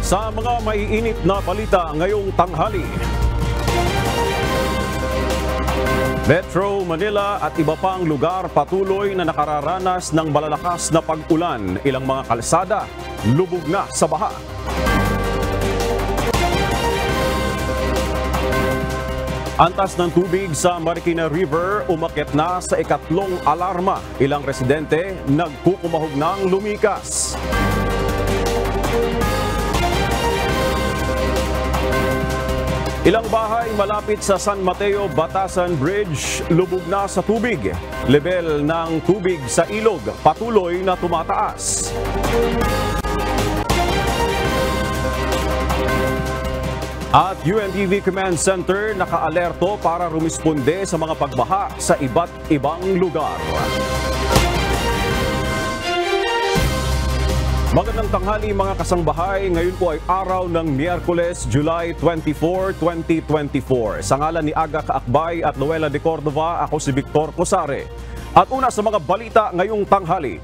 Sa mga maiinit na balita ngayong tanghali, Metro Manila at iba pang lugar patuloy na nakararanas ng malalakas na pag-ulan. Ilang mga kalsada lubog na sa baha. Antas ng tubig sa Marikina River umakyat na sa ikatlong alarma. Ilang residente nagkukumahog ng lumikas. Ilang bahay malapit sa San Mateo Batasan Bridge lubog na sa tubig. Level ng tubig sa ilog patuloy na tumataas. At UNTV Command Center naka-alerto para rumisponde sa mga pagbaha sa iba't ibang lugar. Magandang tanghali mga kasangbahay, ngayon po ay araw ng Miyerkules, July 24, 2024. Sa ngalan ni Aga Kaakbay at Noela de Cordova, ako si Victor Cosare. At una sa mga balita ngayong tanghali.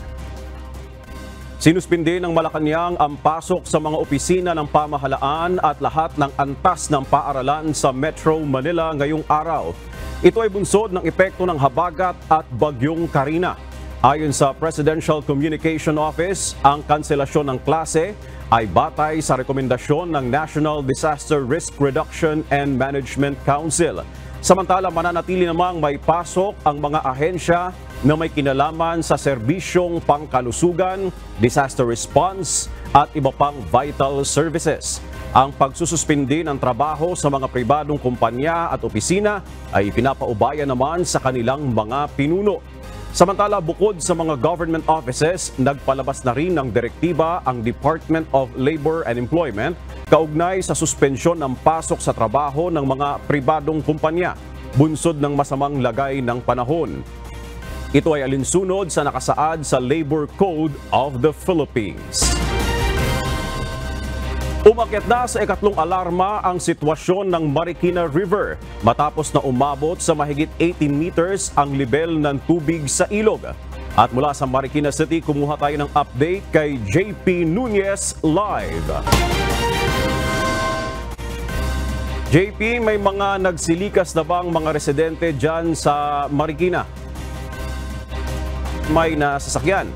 Sinuspindi ng Malacanang ang pasok sa mga opisina ng pamahalaan at lahat ng antas ng paaralan sa Metro Manila ngayong araw. Ito ay bunsod ng epekto ng habagat at bagyong Karina. Ayon sa Presidential Communication Office, ang kanselasyon ng klase ay batay sa rekomendasyon ng National Disaster Risk Reduction and Management Council. Samantala, mananatili namang may pasok ang mga ahensya na may kinalaman sa serbisyong pangkalusugan, disaster response at iba pang vital services. Ang pagsususpindi ng trabaho sa mga pribadong kumpanya at opisina ay pinapaubaya naman sa kanilang mga pinuno. Samantala, bukod sa mga government offices, nagpalabas na rin ng direktiba ang Department of Labor and Employment kaugnay sa suspensyon ng pasok sa trabaho ng mga pribadong kumpanya, bunsod ng masamang lagay ng panahon. Ito ay alinsunod sa nakasaad sa Labor Code of the Philippines. Umakyat na sa ikatlong alarma ang sitwasyon ng Marikina River matapos na umabot sa mahigit 18 meters ang level ng tubig sa ilog. At mula sa Marikina City, kumuha tayo ng update kay JP Nunez live. JP, may mga nagsilikas na bang mga residente dyan sa Marikina? May nasasakyan?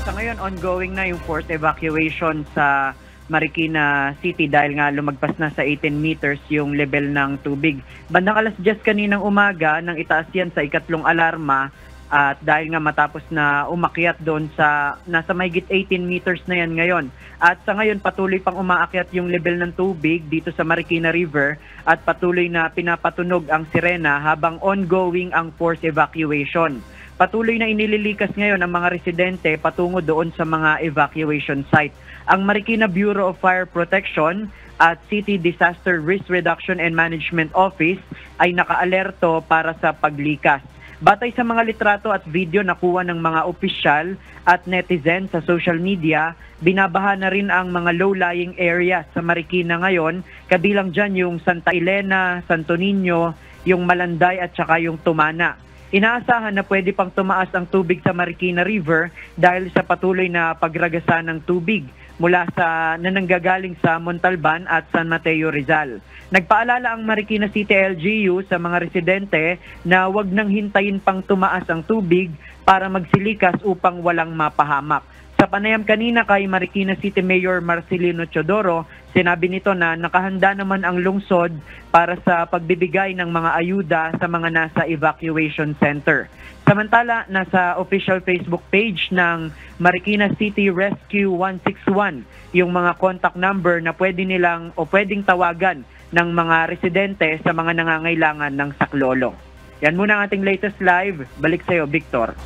Sa ngayon, ongoing na yung forced evacuation sa Marikina City dahil nga lumagpas na sa 18 meters yung level ng tubig. Bandang alas 10 kaninang umaga nang itaas yan sa ikatlong alarma at dahil nga matapos na umakyat doon sa nasa mahigit 18 meters na yan ngayon. At sa ngayon patuloy pang umaakyat yung level ng tubig dito sa Marikina River at patuloy na pinapatunog ang sirena habang ongoing ang forced evacuation. Patuloy na inililikas ngayon ang mga residente patungo doon sa mga evacuation site. Ang Marikina Bureau of Fire Protection at City Disaster Risk Reduction and Management Office ay naka-alerto para sa paglikas. Batay sa mga litrato at video nakuha ng mga opisyal at netizen sa social media, binabaha na rin ang mga low-lying areas sa Marikina ngayon, kabilang dyan yung Santa Elena, Santo Niño, yung Malanday at saka yung Tumana. Inaasahan na pwede pang tumaas ang tubig sa Marikina River dahil sa patuloy na pagragasa ng tubig mula sa nananggagaling sa Montalban at San Mateo Rizal. Nagpaalala ang Marikina City LGU sa mga residente na huwag nang hintayin pang tumaas ang tubig para magsilikas upang walang mapahamak. Sa panayam kanina kay Marikina City Mayor Marcelino Teodoro, sinabi nito na nakahanda naman ang lungsod para sa pagbibigay ng mga ayuda sa mga nasa evacuation center. Samantala, nasa official Facebook page ng Marikina City Rescue 161 yung mga contact number na pwede nilang o pwedeng tawagan ng mga residente sa mga nangangailangan ng saklolo. Yan muna ang ating latest live. Balik sa iyo, Victor.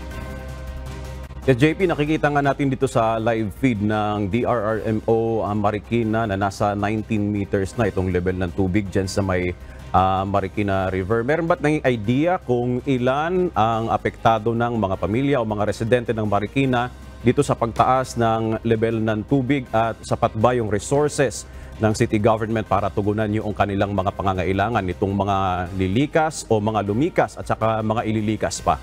Yes, JP, nakikita nga natin dito sa live feed ng DRRMO Marikina na nasa 19 meters na itong level ng tubig dyan sa may Marikina River. Meron ba't nanging idea kung ilan ang apektado ng mga pamilya o mga residente ng Marikina dito sa pagtaas ng level ng tubig at sapat ba yung resources ng city government para tugunan yung kanilang mga pangangailangan nitong mga lilikas o mga lumikas at saka mga ililikas pa?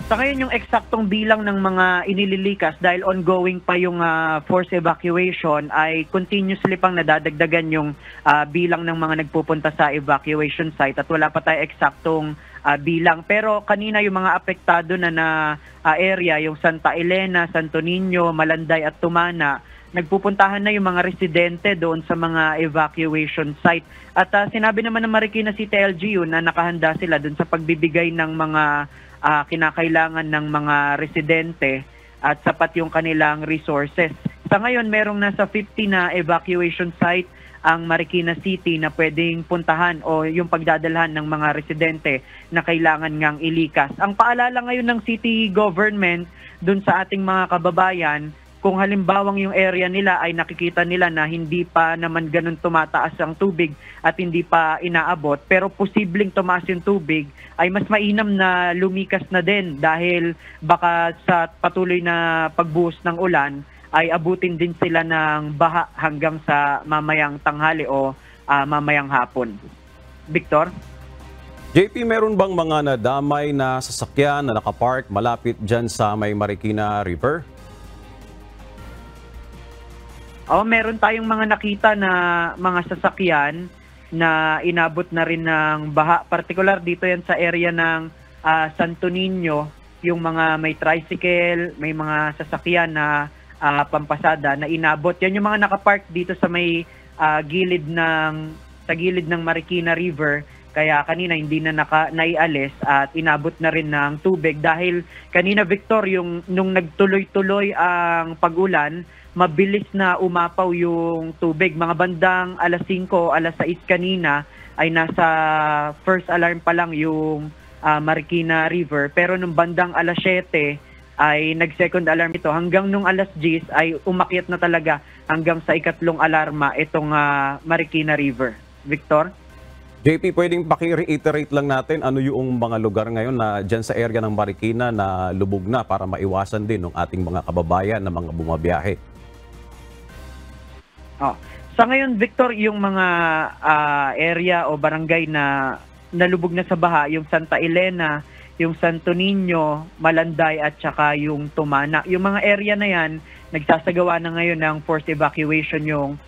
Sa ngayon, yung eksaktong bilang ng mga inililikas dahil ongoing pa yung forced evacuation ay continuously pang nadadagdagan yung bilang ng mga nagpupunta sa evacuation site at wala pa tayo eksaktong bilang. Pero kanina yung mga apektado na area, yung Santa Elena, Santo Niño, Malanday at Tumana, nagpupuntahan na yung mga residente doon sa mga evacuation site. At sinabi naman ng Marikina City LGU na nakahanda sila doon sa pagbibigay ng mga kinakailangan ng mga residente at sapat yung kanilang resources. Sa ngayon, merong nasa 50 na evacuation site ang Marikina City na pwedeng puntahan o yung pagdadalhan ng mga residente na kailangan ngang ilikas. Ang paalala ngayon ng city government dun sa ating mga kababayan, kung halimbawang yung area nila ay nakikita nila na hindi pa naman ganun tumataas ang tubig at hindi pa inaabot, pero posibleng tumaas yung tubig, ay mas mainam na lumikas na din dahil baka sa patuloy na pagbuhos ng ulan ay abutin din sila ng baha hanggang sa mamayang tanghali o mamayang hapon. Victor? JP, meron bang mga nadamay na sasakyan na nakapark malapit dyan sa may Marikina River? Meron tayong mga nakita na mga sasakyan na inabot na rin ng baha. Particular dito yan sa area ng Santo Niño, yung mga may tricycle, may mga sasakyan na pampasada na inabot. Yan yung mga nakapark dito sa may gilid ng Marikina River. Kaya kanina hindi na naialis at inabot na rin ng tubig dahil kanina, Victor, nung nagtuloy-tuloy ang pag-ulan, mabilis na umapaw yung tubig. Mga bandang alas 5, alas 6 kanina ay nasa first alarm pa lang yung Marikina River. Pero nung bandang alas 7 ay nag-second alarm ito. Hanggang nung alas 10 ay umakyat na talaga hanggang sa ikatlong alarma itong Marikina River. Victor? JP, pwedeng paki-reiterate lang natin ano yung mga lugar ngayon na dyan sa area ng Marikina na lubog na para maiwasan din ng ating mga kababayan na mga bumabiyahe. Sa ngayon, Victor, yung mga area o barangay na nalubog na sa baha, yung Santa Elena, yung Santo Niño, Malanday at saka yung Tumana. Yung mga area na yan, nagsasagawa na ngayon ng forced evacuation yung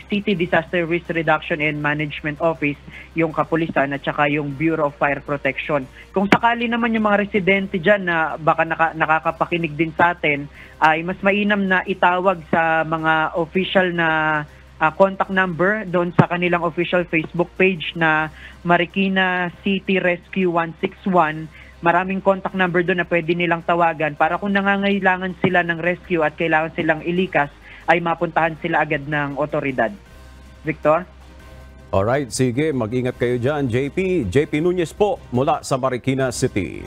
City Disaster Risk Reduction and Management Office, yung kapulisan at saka yung Bureau of Fire Protection. Kung sakali naman yung mga residente dyan na baka nakakapakinig din sa atin, ay mas mainam na itawag sa mga official na contact number doon sa kanilang official Facebook page na Marikina City Rescue 161. Maraming contact number doon na pwede nilang tawagan para kung nangangailangan sila ng rescue at kailangan silang ilikas, ay mapuntahan sila agad ng otoridad. Victor? Alright, sige, mag-ingat kayo dyan, JP. JP Nunez po mula sa Marikina City.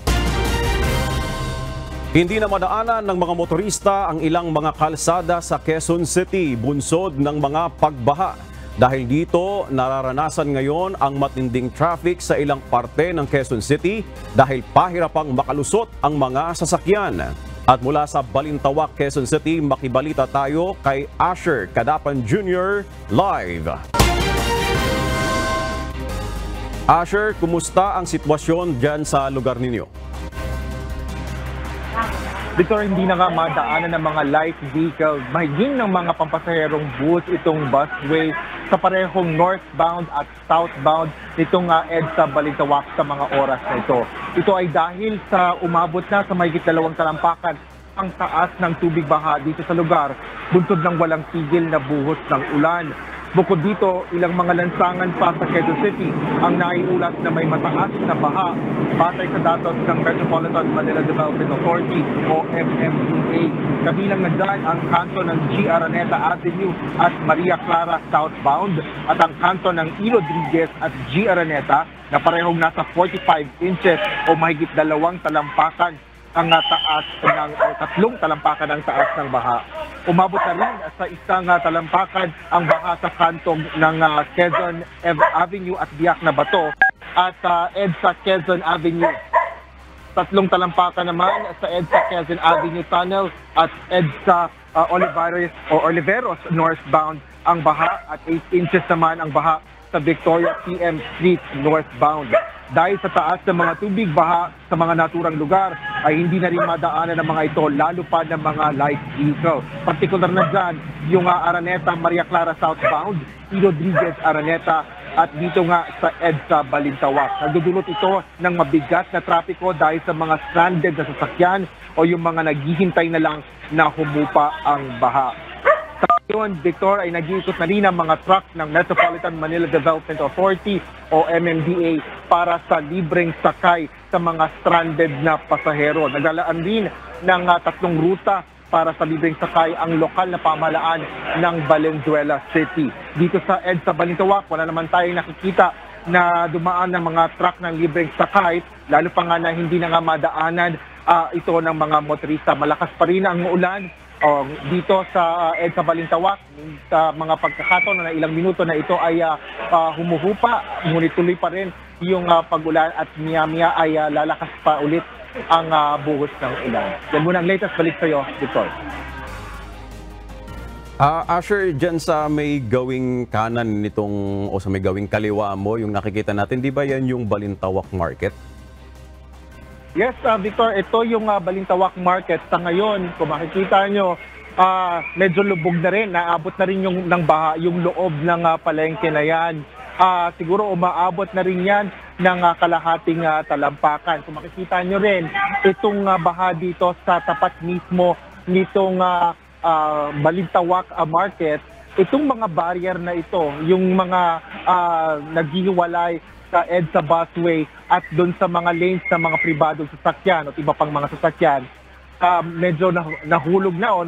Hindi na madaanan ng mga motorista ang ilang mga kalsada sa Quezon City, bunsod ng mga pagbaha. Dahil dito, nararanasan ngayon ang matinding traffic sa ilang parte ng Quezon City dahil pahirapang makalusot ang mga sasakyan. At mula sa Balintawak, Quezon City, makibalita tayo kay Asher Cadapan Jr. live. Asher, kumusta ang sitwasyon dyan sa lugar ninyo? Victor, hindi na nga madaanan ng mga light vehicles, mahiging ng mga pampasaherong bus itong busway sa parehong northbound at southbound nitong EDSA Balintawak sa mga oras na ito. Ito ay dahil sa umabot na sa mahigit 2 talampakan ang taas ng tubig baha dito sa lugar, bunsod ng walang tigil na buhos ng ulan. Bukod dito, ilang mga lansangan pa sa Quezon City ang naiulat na may mataas na baha batay sa datos ng Metropolitan Manila Development Authority o MMDA. Kabilang na dyan ang kanto ng G. Araneta Avenue at Maria Clara southbound at ang kanto ng E. Rodriguez at G. Araneta na parehong nasa 45 inches o mahigit 2 talampakan ang taas ng 3 talampakan ang taas ng baha. Umabot na rin sa isang talampakan ang baha sa kantong ng Quezon Avenue at Biak na Bato at EDSA Quezon Avenue. 3 talampakan naman sa EDSA Quezon Avenue Tunnel at EDSA Oliveros northbound ang baha at 8 inches naman ang baha sa Victoria PM Street northbound. dahil sa taas ng mga tubig, baha sa mga naturang lugar ay hindi na rin madaanan ng mga ito, lalo pa ng mga light vehicle. Partikular na dyan, yung Araneta, Maria Clara southbound, E. Rodriguez, Araneta, at dito nga sa EDSA Balintawak. Nagdudulot ito ng mabigat na trapiko dahil sa mga stranded na sasakyan o yung mga naghihintay na lang na humupa ang baha. Sa ngayon, Victor, ay nag-iikot na rin ang mga truck ng Metropolitan Manila Development Authority o MMDA para sa libreng sakay sa mga stranded na pasahero. Naglalaan din ng 3 ruta para sa libreng sakay ang lokal na pamahalaan ng Valenzuela City. Dito sa EDSA Balintawak, wala naman tayong nakikita na dumaan ng mga truck ng libreng sakay, lalo pa nga na hindi na nga madaanan ito ng mga motorista. Malakas pa rin ang ulan dito sa EDSA Balintawak. Sa mga pagkakataon na ilang minuto na ito ay humuhupa, ngunit tuloy pa rin yung pag-ulan at miya-miya ay lalakas pa ulit ang buhos ng ulan. Yan muna ang latest, balik sa iyo, Victor. Asher, dyan sa may gawing kanan nitong o sa may gawing kaliwa mo, yung nakikita natin, di ba yan yung Balintawak Market? Yes, Victor, ito yung Balintawak Market. Sa ngayon, kung makikita nyo, medyo lubog na rin. Naabot na rin yung, ng baha, yung loob ng palengke na yan. Siguro umaabot na rin yan ng kalahating talampakan. Kung makikita nyo rin, itong baha dito sa tapat mismo nitong Balintawak Market, itong mga barrier na ito, yung mga naghihiwalay sa EDSA busway at doon sa mga lanes ng mga pribadong sasakyan at iba pang mga sasakyan, medyo nahulog na o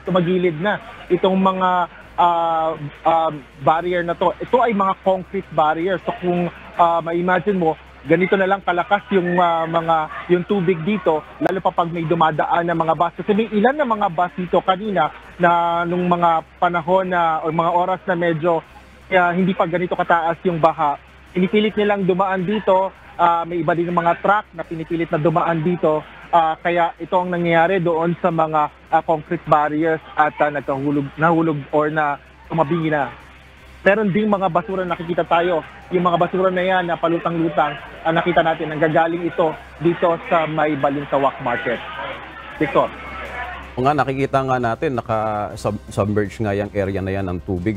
tumagilid na itong mga barrier na to. Ito ay mga concrete barrier. So kung ma-imagine mo, ganito na lang kalakas yung yung tubig dito, lalo pa pag may dumadaan na mga bus. Kasi may ilan na mga bus dito kanina na nung mga panahon na o mga oras na medyo hindi pa ganito kataas yung baha, pinipilit nilang dumaan dito. May iba din mga truck na pinipilit na dumaan dito. Kaya ito ang nangyayari doon sa mga concrete barriers at nahulog or na tumabingi na. Meron ding mga basura nakikita tayo. Yung mga basura na yan na palutang-lutang, nakita natin, nanggagaling ito dito sa may Balintawak Market. Victor. O nga, nakikita nga natin, naka-submerge nga yung area na yan ng tubig,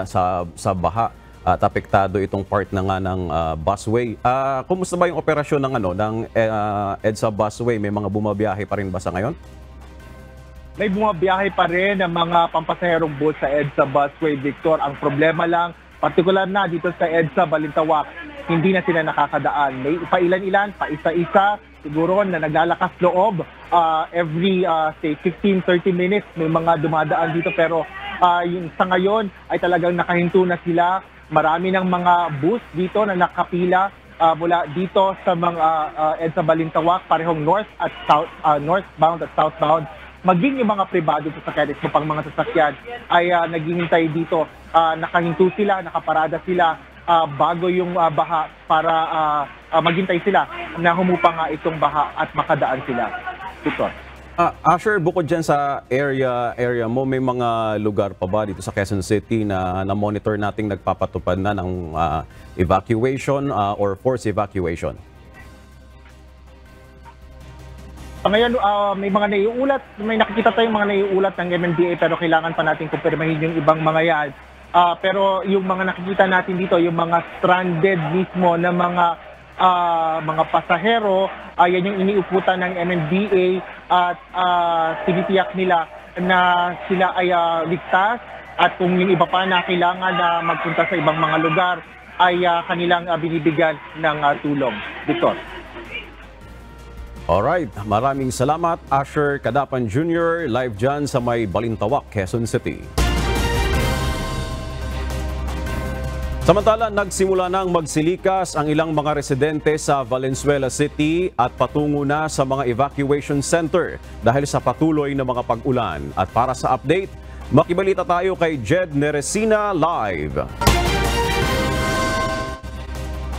sa baha. At apektado itong part na nga ng busway. Kumusta ba yung operasyon ng EDSA busway? May mga bumabiyahe pa rin ba sa ngayon? May bumabiyahe pa rin ng mga pampasaherong bus sa EDSA busway, Victor. Ang problema lang, partikular na dito sa EDSA Balintawak, hindi na sila nakakadaan. May pailan-ilan, paisa-isa, siguro na naglalakas loob. Every, say, 15-30 minutes, may mga dumadaan dito. Pero yung sa ngayon ay talagang nakahinto na sila. Marami ng mga bus dito na nakapila mula dito sa mga EDSA Balintawak, parehong north at south, northbound at southbound. Maging yung mga pribado sa sasakyan, pang mga sasakyan ay naghihintay dito. Nakahinto sila, nakaparada sila bago yung baha para maghintay sila na humupa nga itong baha at makadaan sila. Ito. Asher, bukod dyan sa area mo, may mga lugar pa ba dito sa Quezon City na monitor nating nagpapatupad na ng evacuation or forced evacuation? Ngayon, may nakikita tayong mga naiulat ng MMDA pero kailangan pa natin kumpirmahin yung ibang mga yan. Pero yung mga nakikita natin dito, yung mga stranded mismo na mga pasahero, yan yung iniuputan ng MMDA at tinitiyak nila na sila ay ligtas at kung yung iba pa na kailangan na magpunta sa ibang mga lugar ay kanilang binibigyan ng tulong. Victor. Alright, maraming salamat Asher Cadapan Jr. live dyan sa may Balintawak, Quezon City. Samantala, nagsimula nang magsilikas ang ilang mga residente sa Valenzuela City at patungo na sa mga evacuation center dahil sa patuloy na mga pag-ulan. At para sa update, makibalita tayo kay Jed Neresina live.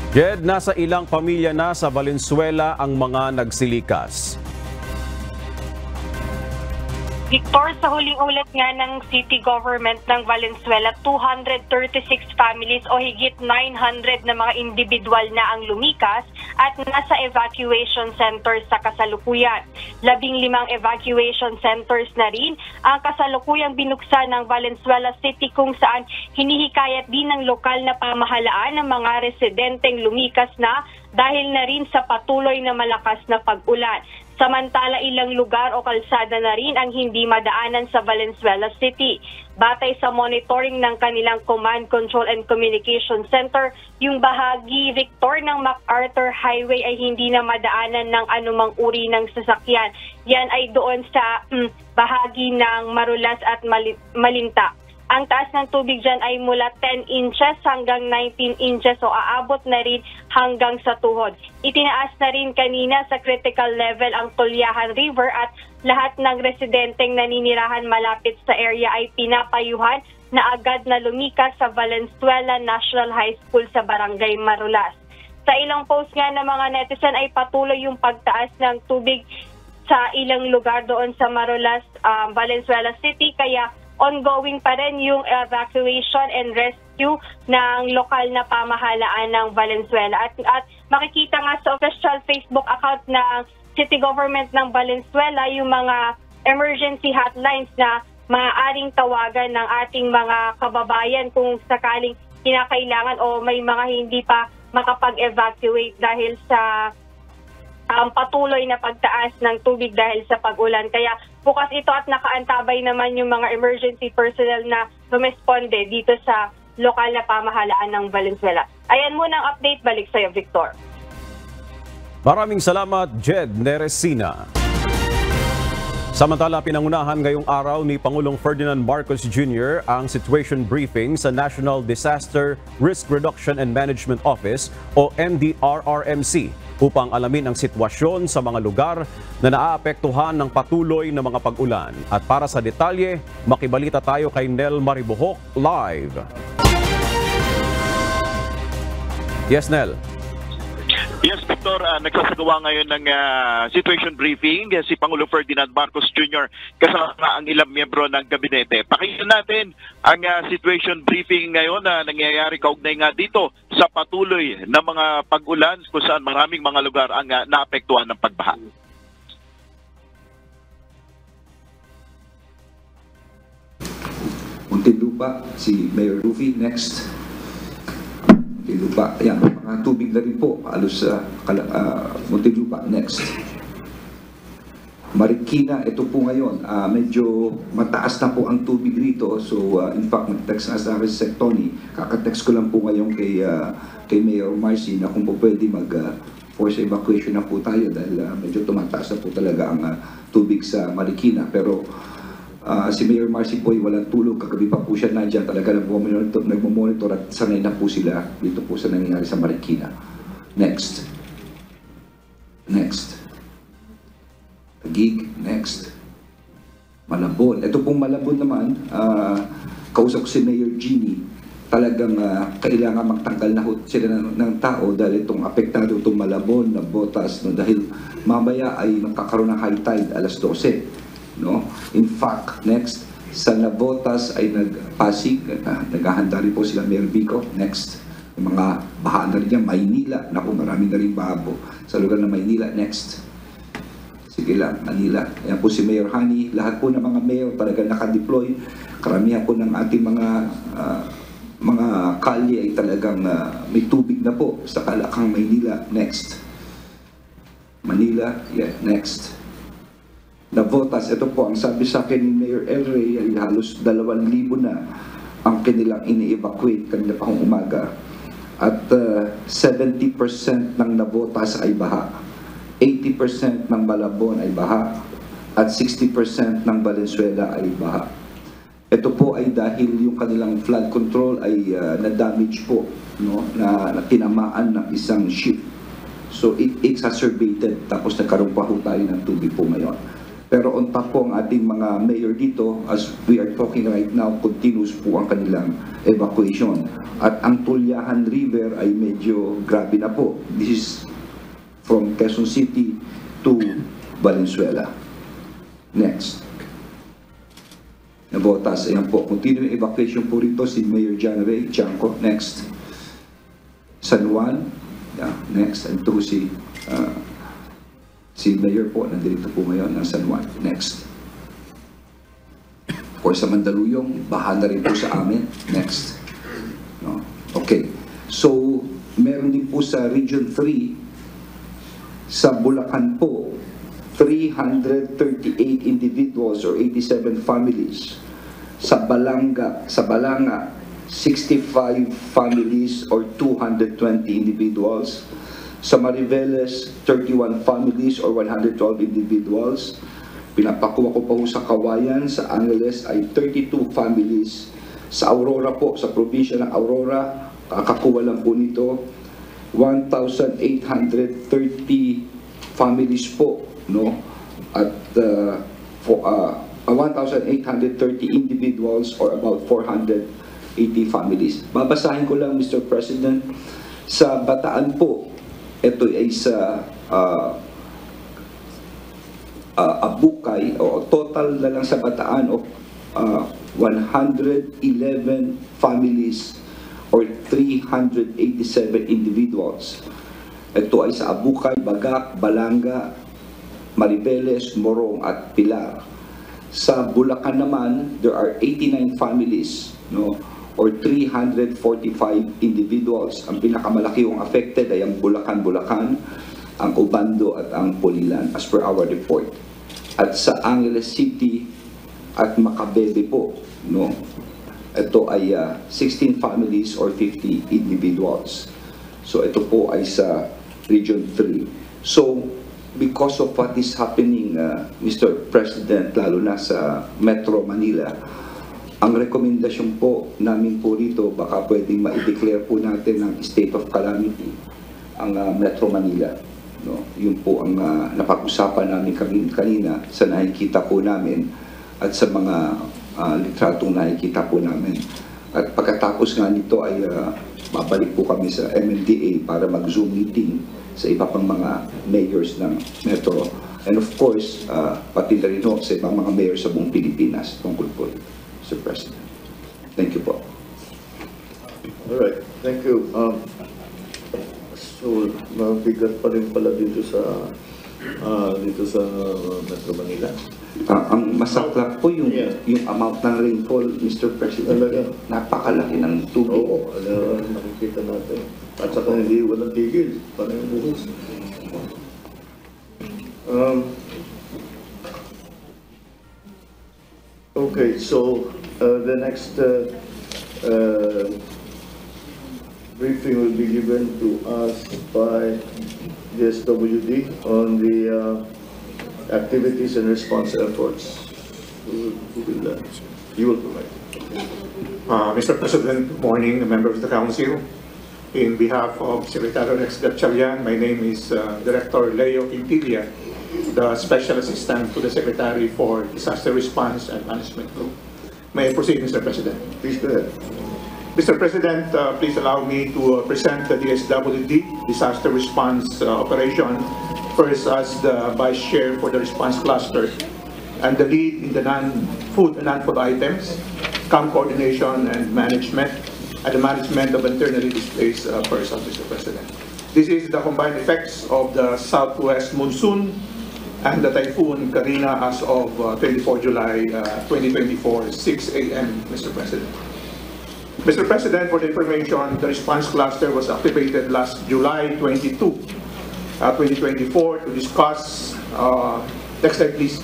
Jed, nasa ilang pamilya na sa Valenzuela ang mga nagsilikas? Victor, sa huling ulat nga ng city government ng Valenzuela, 236 families o higit 900 na mga individual na ang lumikas at nasa evacuation centers sa kasalukuyan. 15 evacuation centers na rin ang kasalukuyang binuksan ng Valenzuela City kung saan hinihikayat din ng lokal na pamahalaan ng mga residenteng lumikas na dahil na rin sa patuloy na malakas na pag-ulan. Samantala, ilang lugar o kalsada na rin ang hindi madaanan sa Valenzuela City. Batay sa monitoring ng kanilang Command, Control and Communication Center, yung bahagi, Victor, ng MacArthur Highway ay hindi na madaanan ng anumang uri ng sasakyan. Yan ay doon sa bahagi ng Marulas at Malinta. Ang taas ng tubig dyan ay mula 10 inches hanggang 19 inches o aabot na rin hanggang sa tuhod. Itinaas na rin kanina sa critical level ang Tulyahan River at lahat ng residenteng naninirahan malapit sa area ay pinapayuhan na agad na lumikas sa Valenzuela National High School sa Barangay Marulas. Sa ilang post nga ng mga netizen ay patuloy yung pagtaas ng tubig sa ilang lugar doon sa Marulas, Valenzuela City, kaya ongoing pa rin yung evacuation and rescue ng lokal na pamahalaan ng Valenzuela. At makikita nga sa official Facebook account ng City Government ng Valenzuela yung mga emergency hotlines na maaaring tawagan ng ating mga kababayan kung sakaling kinakailangan o may mga hindi pa makapag-evacuate dahil sa patuloy na pagtaas ng tubig dahil sa pag-ulan. Kaya bukas ito at nakaantabay naman yung mga emergency personnel na rumesponde dito sa lokal na pamahalaan ng Valenzuela. Ayan muna ang update. Balik sa iyo, Victor. Maraming salamat, Jed Neresina. Samantala, pinangunahan ngayong araw ni Pangulong Ferdinand Marcos Jr. ang situation briefing sa National Disaster Risk Reduction and Management Office o NDRRMC upang alamin ang sitwasyon sa mga lugar na naaapektuhan ng patuloy na mga pag-ulan. At para sa detalye, makibalita tayo kay Nel Maribohok live. Yes, Nel. Yes, Victor, nagsasagawa ngayon ng situation briefing si Pangulong Ferdinand Marcos Jr. kasama ang ilang miyembro ng gabinete. Pakinggan natin ang situation briefing ngayon na nangyayari kaugnay nga dito sa patuloy na mga pag-ulan kung saan maraming mga lugar ang naapektuhan ng pagbaha. Muntinlupa, si Mayor Rufy, next. Muntinlupa, yan, mga tubig na rin po, halos sa Muntinlupa, next. Marikina, ito po ngayon, medyo mataas na po ang tubig rito. So, in fact, nag-text na sa akin si Tony. Kaka-text ko lang po ngayon kay Mayor Marcy na kung po pwede mag-force evacuation na po tayo dahil medyo tumataas na po talaga ang tubig sa Marikina. Pero si Mayor Marcy po ay walang tulog. Kagabi pa po siya nandiyan. Talaga nagmamonitor at sanay na po sila dito po sa nangyayari sa Marikina. Next. Next. Taguig, next. Malabon. Ito pong Malabon naman, kausap ko si Mayor Jeannie, talagang kailangan magtanggal na sila ng tao dahil itong apektado itong Malabon, na Botas, no, dahil mamaya ay magkakaroon ng high tide alas 12. No? In fact, next, sa Navotas ay nagpasig, naghahanda rin po sila Mayor Vico, next. Yung mga baha na rin yan, Maynila, naku, marami na rin baha po sa lugar ng Maynila, next. Sige lang, Manila. Ayan po si Mayor Hani. Lahat po ng mga mayor talaga nakadeploy. Karamihan po ng ating mga kalye ay talagang may tubig na po sa Kalakang, Maynila. Next. Manila. Yeah, next. Navotas. Ito po, ang sabi sa akin ni Mayor El Rey ay halos 2,000 na ang kanilang ini-evacuate kanila pang umaga. At 70% ng Navotas ay baha. 80% ng Malabon ay baha at 60% ng Valenzuela ay baha. Ito po ay dahil yung kanilang flood control ay na-damage po, no, na tinamaan ng isang ship. So it exacerbated, tapos nagkaroon pa ho tayo ng tubig po ngayon. Pero on top po ang ating mga mayor dito, as we are talking right now, continuous po ang kanilang evacuation. At ang Tulyahan River ay medyo grabe na po. This is from Quezon City to Valenzuela. Next. na botas. Ayan po, continuing evacuation po rito si Mayor John Ray Chanco. Next. San Juan. Yeah, next. And to si Mayor po, nandito po ngayon ng San Juan. Next. Of course, sa Mandaluyong, baha na rin po sa amin. Next. No? Okay. So, meron din po sa Region 3, sa Bulacan po, 338 individuals or 87 families. Sa Balanga, 65 families or 220 individuals. Sa Mariveles, 31 families or 112 individuals. Pinapakuha ko pa po sa Kawayan, sa Angeles ay 32 families. Sa Aurora po, sa probinsya ng Aurora, kakakuha lang po nito 1,830 families po, no? At 1,830 individuals or about 480 families. Babasahin ko lang, Mr. President, sa Bataan po, ito ay sa Abukay, o total na lang sa Bataan of 111 families or 387 individuals. Ito ay sa Abukay, Bagak, Balanga, Mariveles, Morong at Pilar. Sa Bulacan naman, there are 89 families, no, or 345 individuals. Ang pinakamalaki yung affected ay ang Bulacan, ang Obando at ang Pulilan as per our report. At sa Angeles City at Macabebe po, no, ito ay 16 families or 50 individuals. So ito po ay sa Region 3. So because of what is happening, Mr. President, lalo na sa Metro Manila, ang rekomendasyon po namin po rito, baka pwedeng ma-declare po natin ng state of calamity ang Metro Manila. No? Yun po ang napag-usapan namin kanina sa nakikita po namin at sa mga litratong nakikita po namin. At pagkatapos nga nito ay babalik po kami sa MMDA para mag-Zoom meeting sa iba pang mga mayors ng Metro. And of course, pati na rin sa ibang mga mayors sa buong Pilipinas tungkol po, Mr. President. Thank you po. Alright, thank you. So, mabigat pa rin pala dito sa Metro Manila. Ang masaklap po yung amount ng rainfall, Mr. President. Talaga? Napakalaki ng tubig. Oo, nakikita natin. At saka hindi walang tigil. Parang yung buhos. Okay, so the next briefing will be given to us by the SWD on the activities and response efforts. You will provide. Mr. President, good morning, members of the Council. In behalf of Secretary Rex Gatchalian, my name is Director Leo Quintilla, the Special Assistant to the Secretary for Disaster Response and Management Group. May I proceed, Mr. President? Please go ahead. Mr. President, please allow me to present the DSWD Disaster Response Operation, first as the Vice Chair for the Response Cluster and the lead in the non-food and non-food items, camp coordination and management, and the management of internally displaced persons, Mr. President. This is the combined effects of the southwest monsoon and the typhoon Karina as of 24 July 2024, 6 a.m., Mr. President. Mr. President, for the information, the response cluster was activated last July 22, 2024 to discuss, next slide please.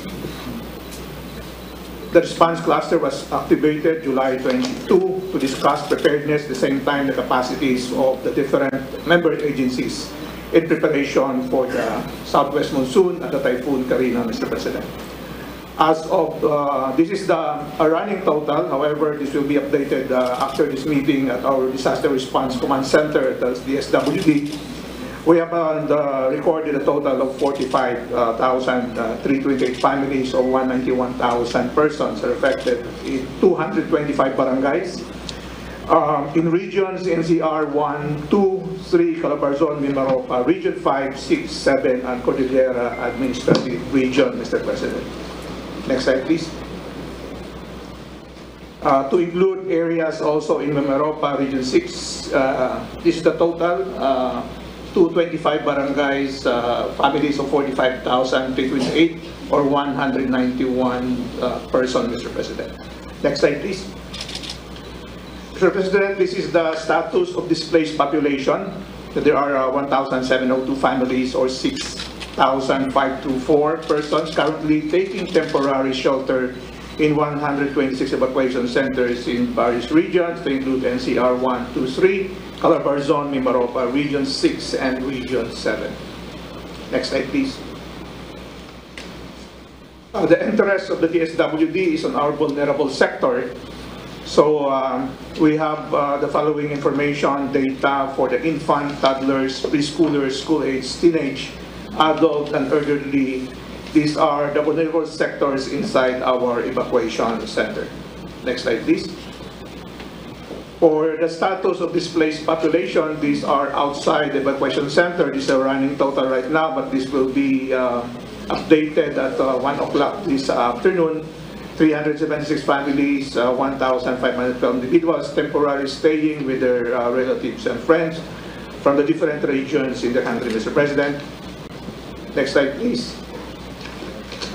The response cluster was activated July 22 to discuss preparedness, at the same time the capacities of the different member agencies in preparation for the southwest monsoon and the typhoon Karina, Mr. President. As of, this is a running total, however, this will be updated after this meeting at our Disaster Response Command Center, that's the SWD. We have recorded a total of 45,328 families or 191,000 persons are affected in 225 barangays. In regions NCR 1, 2, 3, Calabarzon, Mimaropa, Region 5, 6, 7, and Cordillera Administrative Region, Mr. President. Next slide, please. to include areas also in Mimaropa, Region 6. This is the total. 225 barangays, families of 45,328 or 191 person, Mr. President. Next slide, please. Mr. President, this is the status of displaced population. There are 1,702 families or 6,524 persons currently taking temporary shelter in 126 evacuation centers in various regions. They include NCR 1, 2, 3, Calabar Zone, Mimaropa, Region 6, and Region 7. Next slide, please. The interest of the DSWD is on our vulnerable sector. So we have the following information, data for the infant, toddlers, preschoolers, school-age, teenage, adult, and elderly. These are the vulnerable sectors inside our evacuation center. Next slide, please. For the status of displaced population, these are outside the evacuation center. These are running total right now, but this will be updated at 1 o'clock this afternoon. 376 families, 1,512 individuals temporarily staying with their relatives and friends from the different regions in the country, Mr. President. Next slide, please.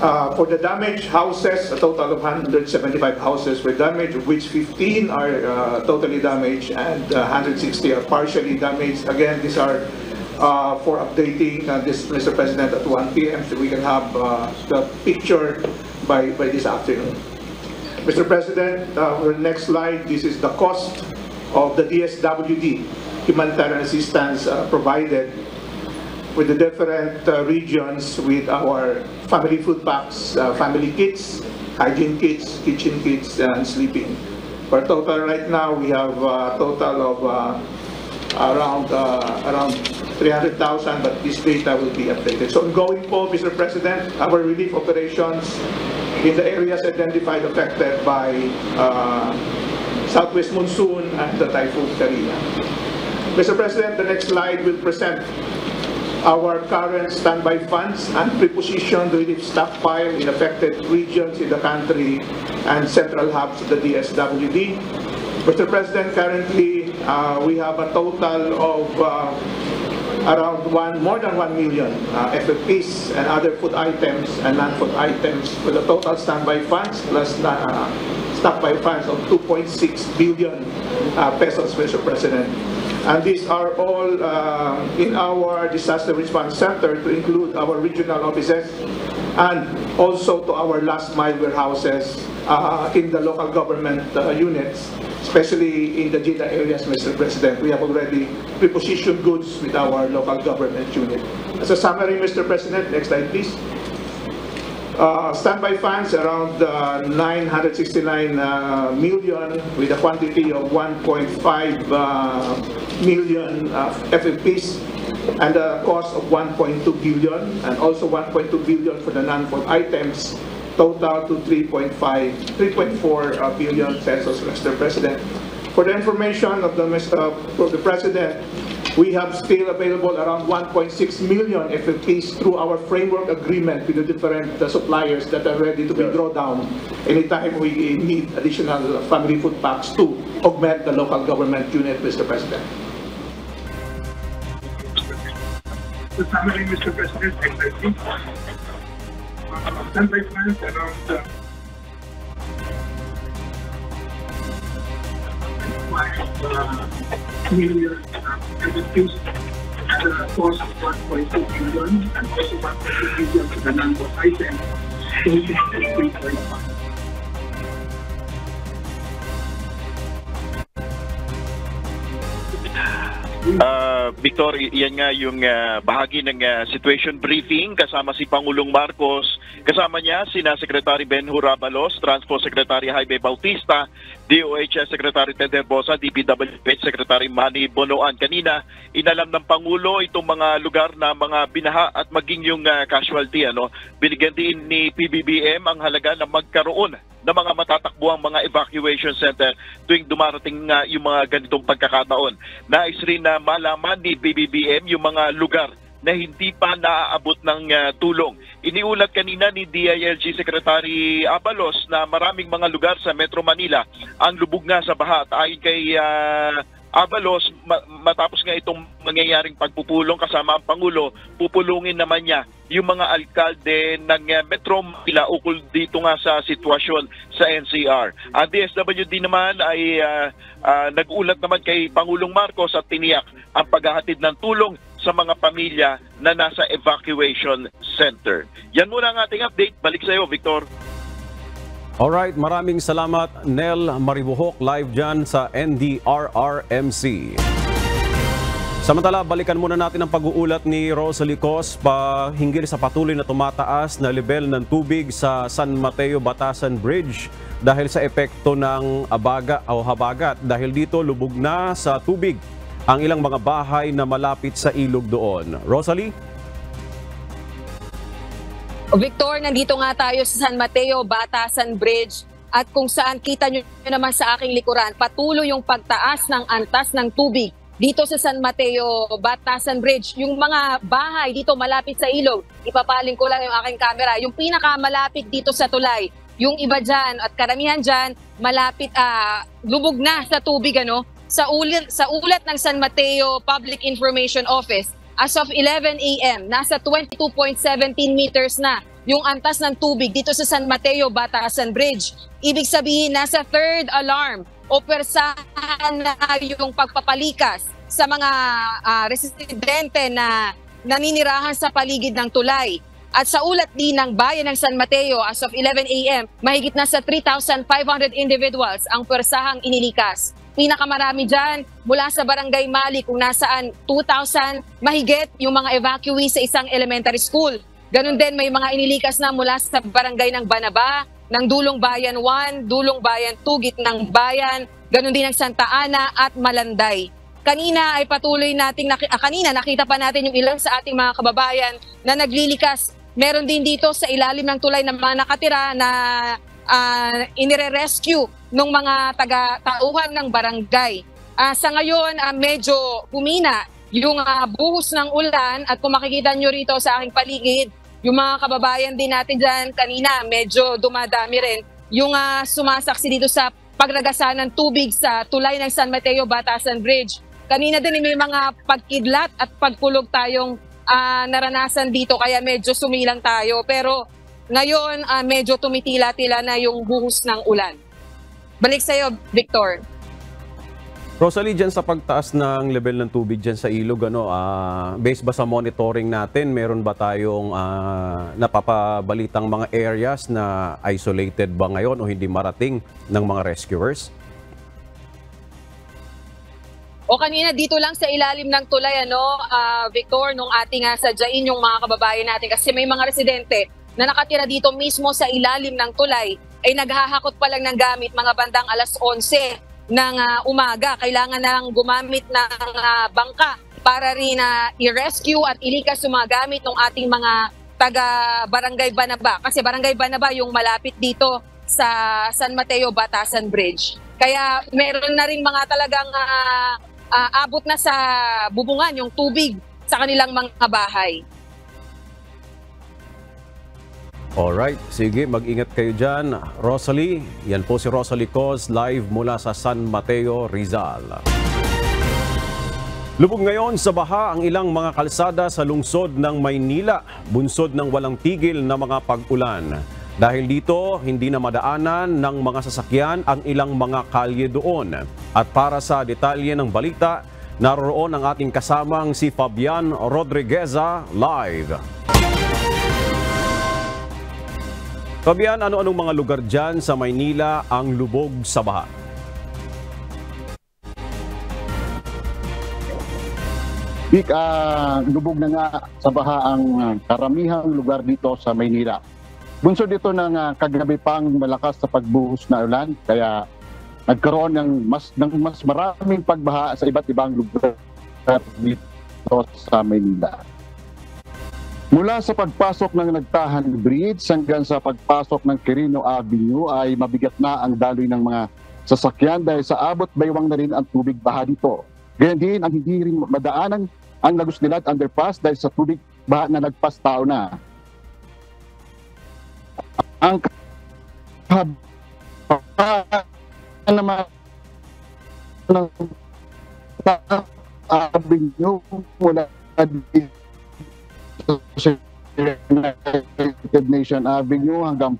For the damaged houses, a total of 175 houses were damaged, of which 15 are totally damaged and 160 are partially damaged. Again, these are for updating this, Mr. President, at 1 p.m. so we can have the picture by this afternoon. Mr. President, the next slide, this is the cost of the DSWD humanitarian assistance provided with the different regions with our family food packs, family kits, hygiene kits, kitchen kits, and sleeping. For total right now, we have a total of around 300,000, but this data will be updated. So going forward, Mr. President, our relief operations in the areas identified affected by southwest monsoon and the Typhoon Karina. Mr. President, the next slide will present our current standby funds and prepositioned relief stockpile in affected regions in the country and central hubs of the DSWD. Mr. President, currently we have a total of around more than 1 million FFPs and other food items and non-food items with a total standby funds plus stockpile funds of 2.6 billion pesos, Mr. President. And these are all in our disaster response center to include our regional offices and also to our last mile warehouses in the local government units, especially in the JIDA areas, Mr. President. We have already prepositioned goods with our local government unit. As a summary, Mr. President, next slide, please. Standby funds around 969 million with a quantity of 1.5 million FFPs and a cost of 1.2 billion and also 1.2 billion for the non-food items, total to 3.4 billion pesos, Mr. President. For the information of the President, we have still available around 1.6 million FFPs through our framework agreement with the different suppliers that are ready to be drawn down anytime we need additional family food packs to augment the local government unit, Mr. President. The summary, Mr. President, exactly. Standby funds around 5 million FFPs at a cost of 1.2 billion and also 1.2 billion for the non-food items. Victor, yan nga yung bahagi ng situation briefing kasama si Pangulong Marcos. Kasama niya sina Secretary Benhur Abalos, Transport Secretary Jaime Bautista, DOH Secretary Ted Herbosa, DPWH Secretary Manny Bonoan. Kanina, inalam ng Pangulo itong mga lugar na mga binaha at maging yung casualty. Binigyan din ni PBBM ang halaga na magkaroon ng mga matatakbuhang mga evacuation center tuwing dumarating yung mga ganitong pagkakataon. Nais rin na malaman ni PBBM yung mga lugar na hindi pa naaabot ng tulong. Iniulat kanina ni DILG Secretary Abalos na maraming mga lugar sa Metro Manila ang lubog nga sa baha. At ayon kay Abalos, matapos nga itong mangyayaring pagpupulong kasama ang Pangulo, pupulungin naman niya yung mga alkalde ng Metro Manila ukol dito nga sa sitwasyon sa NCR. Ang DSWD naman ay nag-ulat naman kay Pangulong Marcos at tiniyak ang paghahatid ng tulong sa mga pamilya na nasa evacuation center. Yan muna ang ating update. Balik sa iyo, Victor. Alright, maraming salamat Nel Maribuhok live dyan sa NDRRMC. Samantala, balikan muna natin ang pag-uulat ni Rosalie Cos hinggil sa patuloy na tumataas na level ng tubig sa San Mateo Batasan Bridge dahil sa epekto ng habagat. Dahil dito lubog na sa tubig ang ilang mga bahay na malapit sa ilog doon. Rosalie? Victor, nandito nga tayo sa San Mateo Batasan Bridge at kung saan kita nyo naman sa aking likuran, patuloy yung pagtaas ng antas ng tubig dito sa San Mateo Batasan Bridge. Yung mga bahay dito malapit sa ilog, ipapaling ko lang yung aking camera, yung pinakamalapit dito sa tulay. Yung iba dyan at karamihan dyan, malapit, lubog na sa tubig. Sa ulat ng San Mateo Public Information Office, as of 11 a.m., nasa 22.17 meters na yung antas ng tubig dito sa San Mateo Batasan Bridge. Ibig sabihin, nasa third alarm o persahan na yung pagpapalikas sa mga residente na naninirahan sa paligid ng tulay. At sa ulat din ng bayan ng San Mateo, as of 11 a.m., mahigit na sa 3,500 individuals ang persahang inilikas. Pinakamarami dyan mula sa Barangay Mali kung nasaan 2,000 mahigit yung mga evacuees sa isang elementary school. Ganun din may mga inilikas na mula sa Barangay ng Banaba, ng Dulong Bayan 1, Dulong Bayan 2, Gitnang Bayan, ganun din ng Santa Ana at Malanday. Kanina ay patuloy nating kanina nakita pa natin yung ilan sa ating mga kababayan na naglilikas. Meron din dito sa ilalim ng tulay na mga nakatira na inire-rescue ng mga taga-tauhan ng barangay. Sa ngayon, medyo humina yung buhos ng ulan at kung makikita nyo rito sa aking paligid, yung mga kababayan din natin dyan kanina, medyo dumadami rin yung sumasaksi dito sa pagragasa ng tubig sa tulay ng San Mateo Batasan Bridge. Kanina din may mga pagkidlat at pagkulog tayong naranasan dito kaya medyo sumilang tayo. Pero ngayon medyo tumitila-tila na yung buhos ng ulan. Balik sa iyo, Victor. Rosalie, dyan sa pagtaas ng level ng tubig dyan sa ilog, based ba sa monitoring natin, meron ba tayong napapabalitang mga areas na isolated ba ngayon o hindi marating ng mga rescuers? O kanina dito lang sa ilalim ng tulay, Victor, nung ating sadyain yung mga kababayan natin kasi may mga residente na nakatira dito mismo sa ilalim ng tulay ay naghahakot pa lang ng gamit mga bandang alas 11 ng umaga. Kailangan nang gumamit ng bangka para rin i-rescue at ilikas yung mga gamit ng ating mga taga-Barangay Banaba. Kasi Barangay Banaba yung malapit dito sa San Mateo Batasan Bridge. Kaya meron na rin mga talagang abot na sa bubungan yung tubig sa kanilang mga bahay. Alright, sige, mag-ingat kayo dyan. Rosalie, yan po si Rosalie Cos live mula sa San Mateo, Rizal. Lubog ngayon sa baha ang ilang mga kalsada sa lungsod ng Maynila, bunsod ng walang tigil na mga pag-ulan. Dahil dito, hindi na madaanan ng mga sasakyan ang ilang mga kalye doon. At para sa detalye ng balita, naroon ang ating kasamang si Fabian Rodrigueza live. Fabian, ano-anong mga lugar dyan sa Maynila ang lubog sa baha? Lubog na nga sa baha ang karamihang lugar dito sa Maynila. Bunsod dito ng kagabi pang malakas sa pagbuhos na ulan, kaya nagkaroon ng mas maraming pagbaha sa iba't ibang lugar dito sa Maynila. Mula sa pagpasok ng Nagtahan Bridge hanggang sa pagpasok ng Quirino Avenue ay mabigat na ang daloy ng mga sasakyan dahil sa abot baywang na rin ang tubig baha dito. Ganyan din ang hindi rin madaanan ang Lagos Nilad Underpass dahil sa tubig baha na nagpas tao na. Ang naman ng Avenue mula sa United Nation Avenue hanggang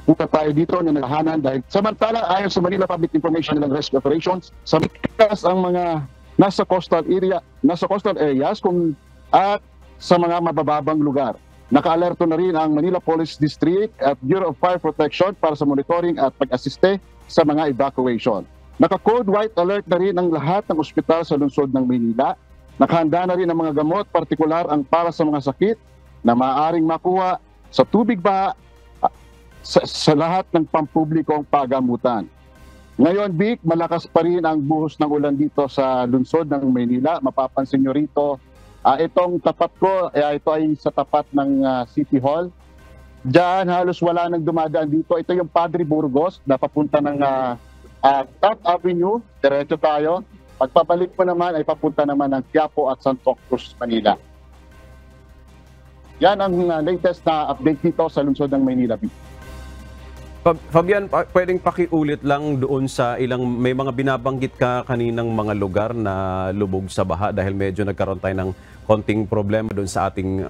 punta tayo dito na naghahanan dahil samantala ayon sa Manila Public Information and Rescue Operations, sa mikas ang mga nasa coastal areas at sa mga mabababang lugar. Naka-alerto na rin ang Manila Police District at Bureau of Fire Protection para sa monitoring at pag-asiste sa mga evacuation. Naka-code white alert na rin ang lahat ng ospital sa lungsod ng Maynila. Nakahanda na rin ang mga gamot, partikular ang para sa mga sakit na maaaring makuha sa tubig ba sa lahat ng pampublikong pagamutan. Ngayon, Vic, malakas pa rin ang buhos ng ulan dito sa lungsod ng Maynila. Mapapansin nyo rito, itong tapat ko, ito ay sa tapat ng City Hall. Diyan, halos wala nang dumadaan dito. Ito yung Padre Burgos na papunta ng Top Avenue. Diretso tayo. Pagpabalik mo naman ay papunta naman ng Quiapo at Santo Cruz, Manila. Yan ang latest na update dito sa lungsod ng Maynila. Fabian, pwedeng pakiulit lang doon sa may mga binabanggit ka kaninang mga lugar na lubog sa baha dahil medyo nagkaroon tayo ng konting problema doon sa ating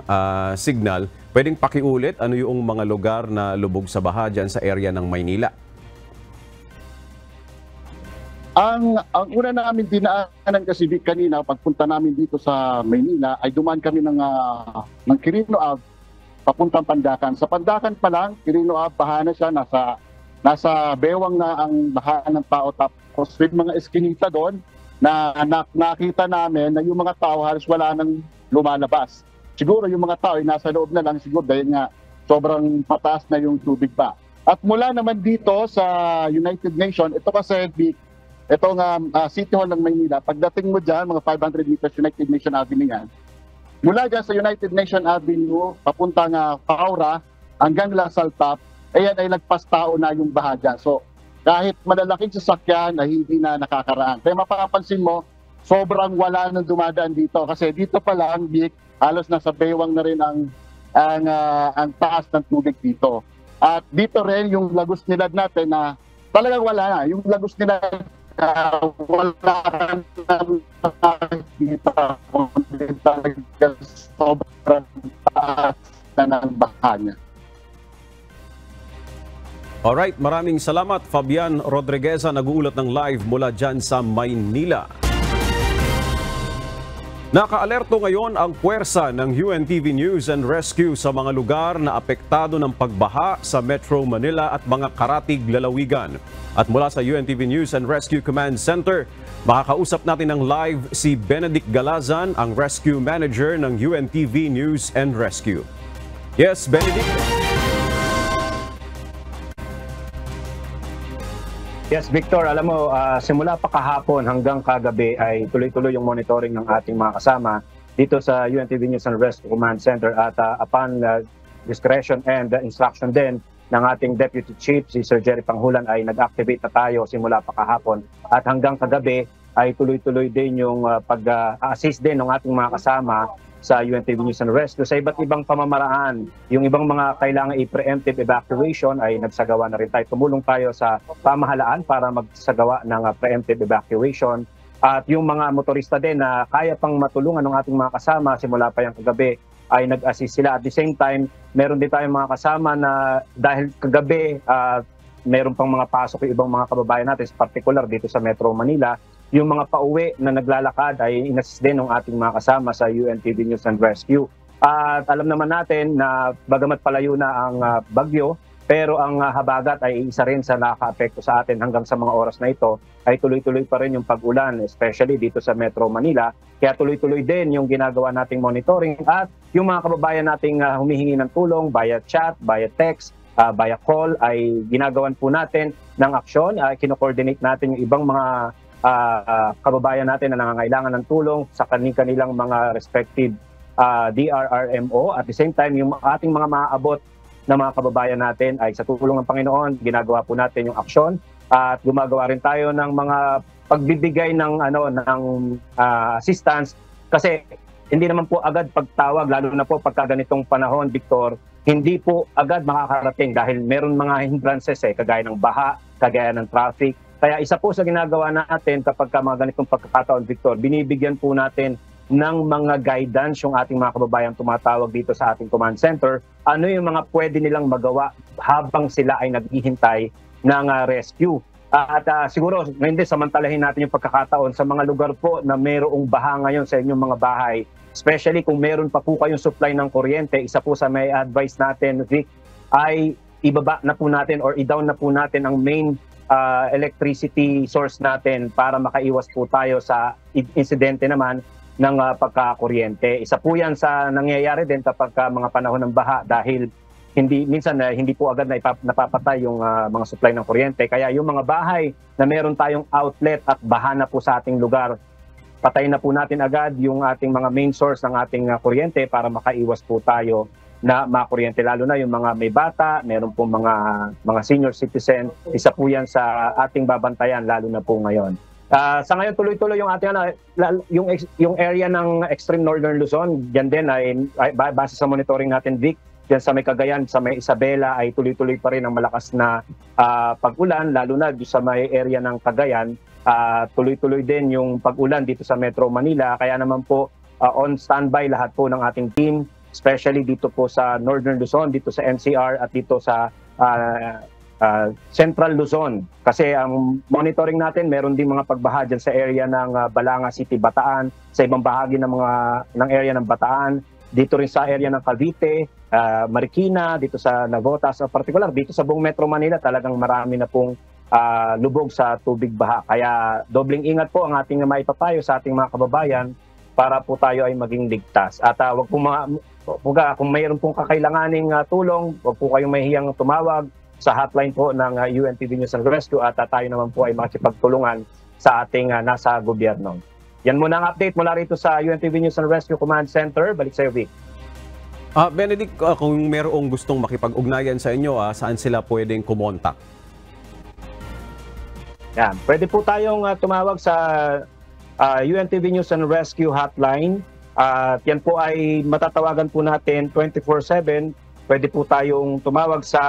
signal. Pwedeng pakiulit ano yung mga lugar na lubog sa baha dyan sa area ng Maynila? Ang una namin dinaanan kasi kanina pagpunta namin dito sa Maynila ay dumaan kami ng Quirino Ave papuntang Pandacan. Sa Pandacan pa lang, Quirino Ave, baha na siya, nasa bewang na ang baha ng tao. Tapos with mga eskinita doon na nakita namin na yung mga tao halos wala nang lumalabas. Siguro yung mga tao ay nasa loob na lang siguro dahil nga sobrang pataas na yung tubig pa. At mula naman dito sa United Nation, ito kasi itong City Hall ng Maynila, pagdating mo dyan, mga 500 meters United Nation Avenue yan, mula dyan sa United Nation Avenue, papuntang Paura, hanggang Lasal Top, ayan ay nagpas tao na yung baha dyan. So, kahit malalaking sasakyan ay hindi na nakakaraan. Kaya mapapansin mo, sobrang wala nang dumadaan dito. Kasi dito pa lang, halos nasa bewang na rin ang taas ng tubig dito. At dito rin yung Lagos Nilad natin na talagang wala na. Yung Lagos Nilad wala nang nakikita kundi talaga sobrang taas na ng baha niya. Alright, maraming salamat Fabian Rodriguez, nag-uulat ng live mula dyan sa Maynila. Naka-alerto ngayon ang puwersa ng UNTV News and Rescue sa mga lugar na apektado ng pagbaha sa Metro Manila at mga karatig lalawigan. At mula sa UNTV News and Rescue Command Center, makakausap natin ng live si Benedict Galazan, ang Rescue Manager ng UNTV News and Rescue. Yes, Benedict. Yes, Victor, alam mo, simula pa kahapon hanggang kagabi ay tuloy-tuloy yung monitoring ng ating mga kasama dito sa UNTV News and Rescue Command Center at upon discretion and instruction din ng ating Deputy Chief, si Sir Jerry Panghulan, ay nag-activate na tayo simula pa kahapon at hanggang kagabi ay tuloy-tuloy din yung pag-assist din ng ating mga kasama sa UNTV News and Rescue sa iba't ibang pamamaraan. Yung ibang mga kailangan i-preemptive evacuation ay nagsagawa na rin tayo. Tumulong tayo sa pamahalaan para magsagawa ng preemptive evacuation. At yung mga motorista din na kaya pang matulungan ng ating mga kasama simula pa yung kagabi ay nag-assist sila. At the same time, meron din tayong mga kasama na dahil kagabi meron pang mga pasok yung ibang mga kababayan natin, particular dito sa Metro Manila. Yung mga pauwi na naglalakad ay inassist din ng ating mga kasama sa UNTV News and Rescue. At alam naman natin na bagamat palayo na ang bagyo, pero ang habagat ay isa rin sa nakaka-apekto sa atin hanggang sa mga oras na ito ay tuloy-tuloy pa rin yung pag-ulan, especially dito sa Metro Manila. Kaya tuloy-tuloy din yung ginagawa nating monitoring at yung mga kababayan nating humihingi ng tulong via chat, via text, via call ay ginagawan po natin ng aksyon. Kino-coordinate natin yung ibang mga kababayan natin na nangangailangan ng tulong sa kanilang mga respective DRRMO. At the same time, yung ating mga maaabot na mga kababayan natin ay sa tulong ng Panginoon, ginagawa po natin yung aksyon at gumagawa rin tayo ng mga pagbibigay ng assistance, kasi hindi naman po agad pagtawag, lalo na po pagka ganitong panahon, Victor, hindi po agad makakarating dahil meron mga hindrances kagaya ng baha, kagaya ng traffic. Kaya isa po sa ginagawa natin kapag mga ganitong pagkakataon, Victor, binibigyan po natin ng mga guidance yung ating mga kababayang tumatawag dito sa ating command center, ano yung mga pwede nilang magawa habang sila ay naghihintay ng rescue. At siguro, hindi, samantalahin natin yung pagkakataon sa mga lugar po na mayroong baha ngayon sa inyong mga bahay. Especially kung meron pa po kayong supply ng kuryente, isa po sa may advice natin, Vic, ay ibaba na po natin or i-down na po natin ang main electricity source natin para makaiwas po tayo sa insidente naman ng pagkakuryente. Isa po yan sa nangyayari din kapag mga panahon ng baha dahil minsan hindi po agad napapatay yung mga supply ng kuryente. Kaya yung mga bahay na meron tayong outlet at baha na po sa ating lugar, patayin na po natin agad yung ating mga main source ng ating kuryente para makaiwas po tayo na makuryente. Lalo na yung mga may bata, meron po mga senior citizen, isa po yan sa ating babantayan lalo na po ngayon. Sa ngayon tuloy-tuloy yung ating yung area ng extreme northern Luzon, diyan din ay base sa monitoring natin, Vic, diyan sa may Cagayan, sa may Isabela ay tuloy-tuloy pa rin ang malakas na pag-ulan, lalo na sa may area ng Cagayan. Tuloy-tuloy din yung pag-ulan dito sa Metro Manila, kaya naman po on standby lahat po ng ating team, especially dito po sa Northern Luzon, dito sa NCR at dito sa Central Luzon. Kasi ang monitoring natin, meron din mga pagbaha dyan sa area ng Balanga City, Bataan, sa ibang bahagi ng area ng Bataan, dito rin sa area ng Cavite, Marikina, dito sa Navotas, particular dito sa buong Metro Manila, talagang marami na pong lubog sa tubig baha. Kaya dobling ingat po ang ating maipapayo sa ating mga kababayan para po tayo ay maging ligtas. At wag po kung mayroon pong kakailanganing tulong, wag po kayong mahihiyang tumawag sa hotline po ng UNTV News and Rescue at tayo naman po ay makikipagtulungan sa ating nasa gobyerno. Yan muna ang update mula rito sa UNTV News and Rescue Command Center. Balik sa iyo, Vic. Benedict, kung mayroong gustong makipag-ugnayan sa inyo, saan sila pwedeng kumontak? Yan. Pwede po tayong tumawag sa UNTV News and Rescue Hotline. Yan po ay matatawagan po natin 24/7. Pwede po tayong tumawag sa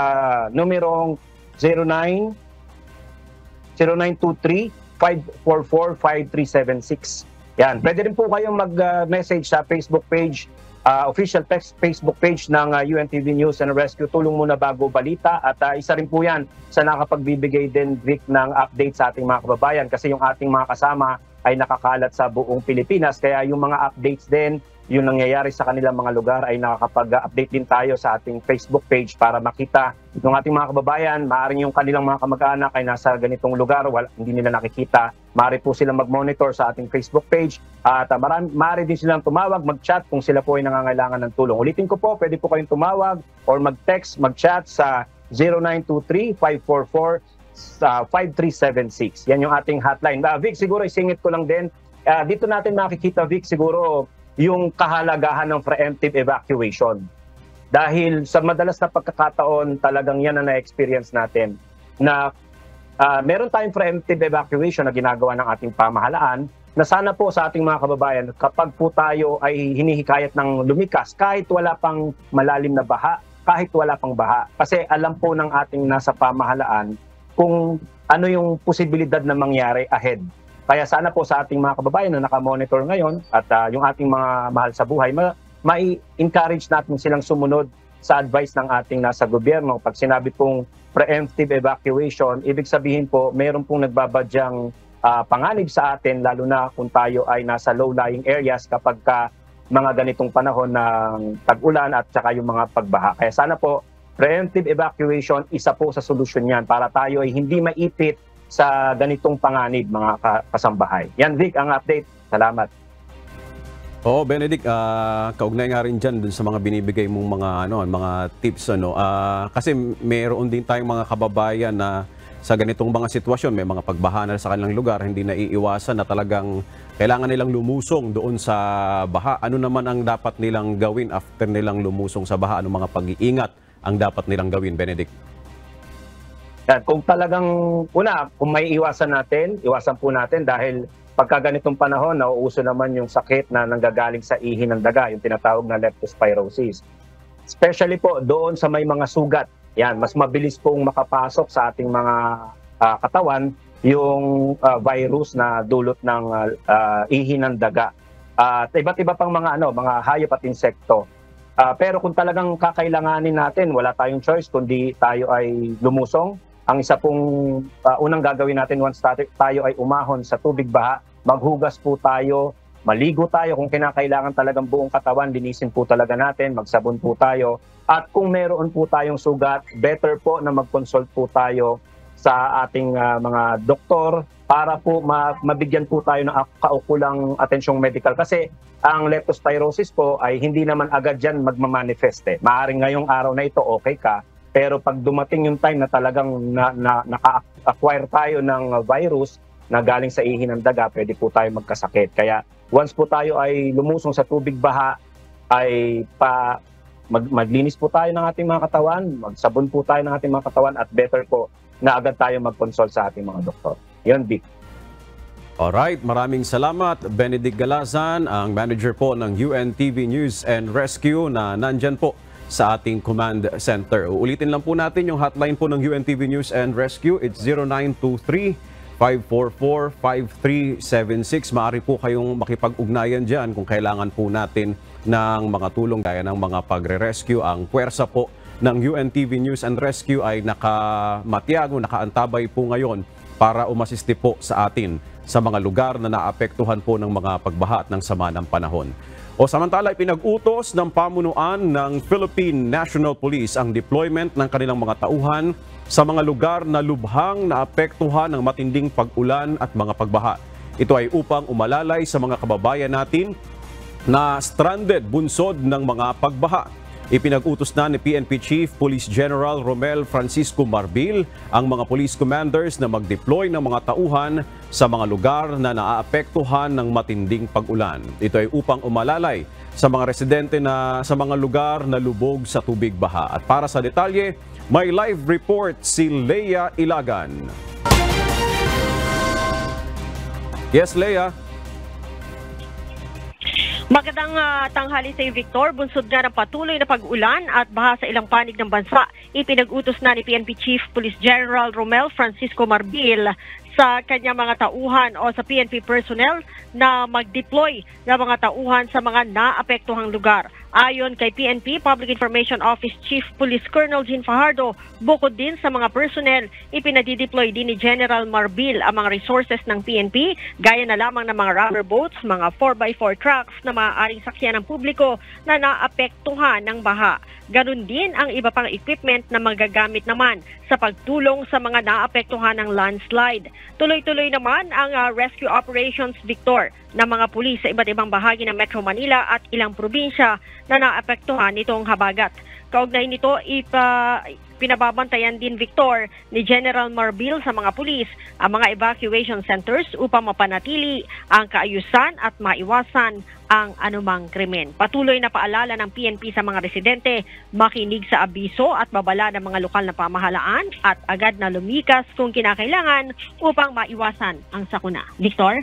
numerong 0923-544-5376. Yan. Pwede rin po kayong mag-message sa Facebook page, official Facebook page ng UNTV News and Rescue, Tulong Muna Bago Balita. At isa rin po yan sa nakapagbibigay din, Vic, ng update sa ating mga kababayan kasi yung ating mga kasama ay nakakalat sa buong Pilipinas. Kaya yung mga updates din, yung nangyayari sa kanilang mga lugar ay nakakapag-update din tayo sa ating Facebook page para makita ng ating mga kababayan. Maaaring yung kanilang mga kamag-anak ay nasa ganitong lugar, hindi nila nakikita. Maaari po silang mag-monitor sa ating Facebook page at maaari din silang tumawag, mag-chat kung sila po ay nangangailangan ng tulong. Ulitin ko po, pwede po kayong tumawag or mag-text, mag-chat sa 0923-544-5376. Yan yung ating hotline. Vic, siguro isingit ko lang din. Dito natin makikita, Vic, siguro yung kahalagahan ng preemptive evacuation. Dahil sa madalas na pagkakataon, talagang yan ang na-experience natin na meron tayong preemptive evacuation na ginagawa ng ating pamahalaan na sana po sa ating mga kababayan, kapag po tayo ay hinihikayat ng lumikas, kahit wala pang malalim na baha, kahit wala pang baha. Kasi alam po ng ating nasa pamahalaan kung ano yung posibilidad na mangyari ahead. Kaya sana po sa ating mga kababayan na nakamonitor ngayon at yung ating mga mahal sa buhay, ma-encourage natin silang sumunod sa advice ng ating nasa gobyerno. Pag sinabi pong preemptive evacuation, ibig sabihin po mayroon pong nagbabadyang panganib sa atin, lalo na kung tayo ay nasa low-lying areas kapag mga ganitong panahon ng tag-ulan at saka yung mga pagbaha. Kaya sana po, preemptive evacuation, isa po sa solusyon yan para tayo ay hindi maipit sa ganitong panganib, mga kasambahay. Yan, Vic, ang update. Salamat. Oo, Benedict, kaugnay nga rin dyan dun sa mga binibigay mong mga tips. Kasi mayroon din tayong mga kababayan na sa ganitong mga sitwasyon, may mga pagbaha na sa kanilang lugar, hindi na iiwasan na talagang kailangan nilang lumusong doon sa baha. Ano naman ang dapat nilang gawin after nilang lumusong sa baha? Ano mga pag-iingat ang dapat nilang gawin, Benedict? Yan, kung talagang, kung may iwasan po natin dahil pagka ganitong panahon, nauuso naman yung sakit na nanggagaling sa ihi ng daga, yung tinatawag na leptospirosis. Especially po doon sa may mga sugat. Yan, mas mabilis pong makapasok sa ating mga katawan yung virus na dulot ng ihi ng daga. At iba't iba pang mga hayop at insekto. Pero kung talagang kakailanganin natin, wala tayong choice kundi tayo ay lumusong. Ang isa pong unang gagawin natin once tayo ay umahon sa tubig baha, maghugas po tayo, maligo tayo kung kinakailangan talagang buong katawan, linisin po talaga natin, magsabon po tayo. At kung meron po tayong sugat, better po na mag-consult po tayo sa ating mga doktor para po mabigyan po tayo ng kaukulang atensyong medical. Kasi ang leptospirosis po ay hindi naman agad yan magmamanifest. Maaaring ngayong araw na ito okay ka, pero pag dumating yung time na talagang naka-acquire tayo ng virus na galing sa ihi ng daga, pwede po tayo magkasakit. Kaya once po tayo ay lumusong sa tubig baha, ay maglinis po tayo ng ating mga katawan, magsabon po tayo ng ating mga katawan, at better po na agad tayo mag-consult sa ating mga doktor. Yun, Vic. Alright, maraming salamat. Benedict Galazan, ang manager po ng UNTV News and Rescue na nandyan po sa ating command center. Uulitin lang po natin yung hotline po ng UNTV News and Rescue. It's 0923-544-5376. Maaari po kayong makipag-ugnayan dyan kung kailangan po natin ng mga tulong gaya ng mga pagre-rescue. Ang puwersa po ng UNTV News and Rescue ay nakamatiyag o nakaantabay po ngayon para umasiste po sa atin sa mga lugar na naapektuhan po ng mga pagbaha at ng sama ng panahon. O samantala, pinag-utos ng pamunuan ng Philippine National Police ang deployment ng kanilang mga tauhan sa mga lugar na lubhang naapektuhan ng matinding pag-ulan at mga pagbaha. Ito ay upang umalalay sa mga kababayan natin na stranded bunsod ng mga pagbaha. Ipinag-utos na ni PNP Chief Police General Romel Francisco Marbil ang mga police commanders na mag-deploy ng mga tauhan sa mga lugar na naaapektuhan ng matinding pag-ulan. Ito ay upang umalalay sa mga residente na sa mga lugar na lubog sa tubig baha. At para sa detalye, may live report si Leia Ilagan. Yes, Leia. Magandang tanghali sa iyo, Victor. Bunsod nga ng patuloy na pag-ulan at baha sa ilang panig ng bansa, ipinag-utos na ni PNP Chief Police General Romel Francisco Marbil sa kanyang mga tauhan o sa PNP personnel na mag-deploy ng mga tauhan sa mga naapektuhang lugar. Ayon kay PNP Public Information Office Chief Police Colonel Jean Fajardo, bukod din sa mga personnel, ipinadideploy din ni General Marbil ang mga resources ng PNP, gaya na lamang ng mga rubber boats, mga 4x4 trucks na maaaring sakyan ng publiko na naapektuhan ng baha. Ganun din ang iba pang equipment na magagamit naman sa pagtulong sa mga naapektuhan ng landslide. Tuloy-tuloy naman ang rescue operations, Victor, ng mga pulis sa iba't ibang bahagi ng Metro Manila at ilang probinsya na naapektuhan nitong habagat. Kaugnay nito, pinababantayan din, Victor, ni General Marbil sa mga pulis ang mga evacuation centers upang mapanatili ang kaayusan at maiwasan ang anumang krimen. Patuloy na paalala ng PNP sa mga residente, makinig sa abiso at babala ng mga lokal na pamahalaan at agad na lumikas kung kinakailangan upang maiwasan ang sakuna. Victor?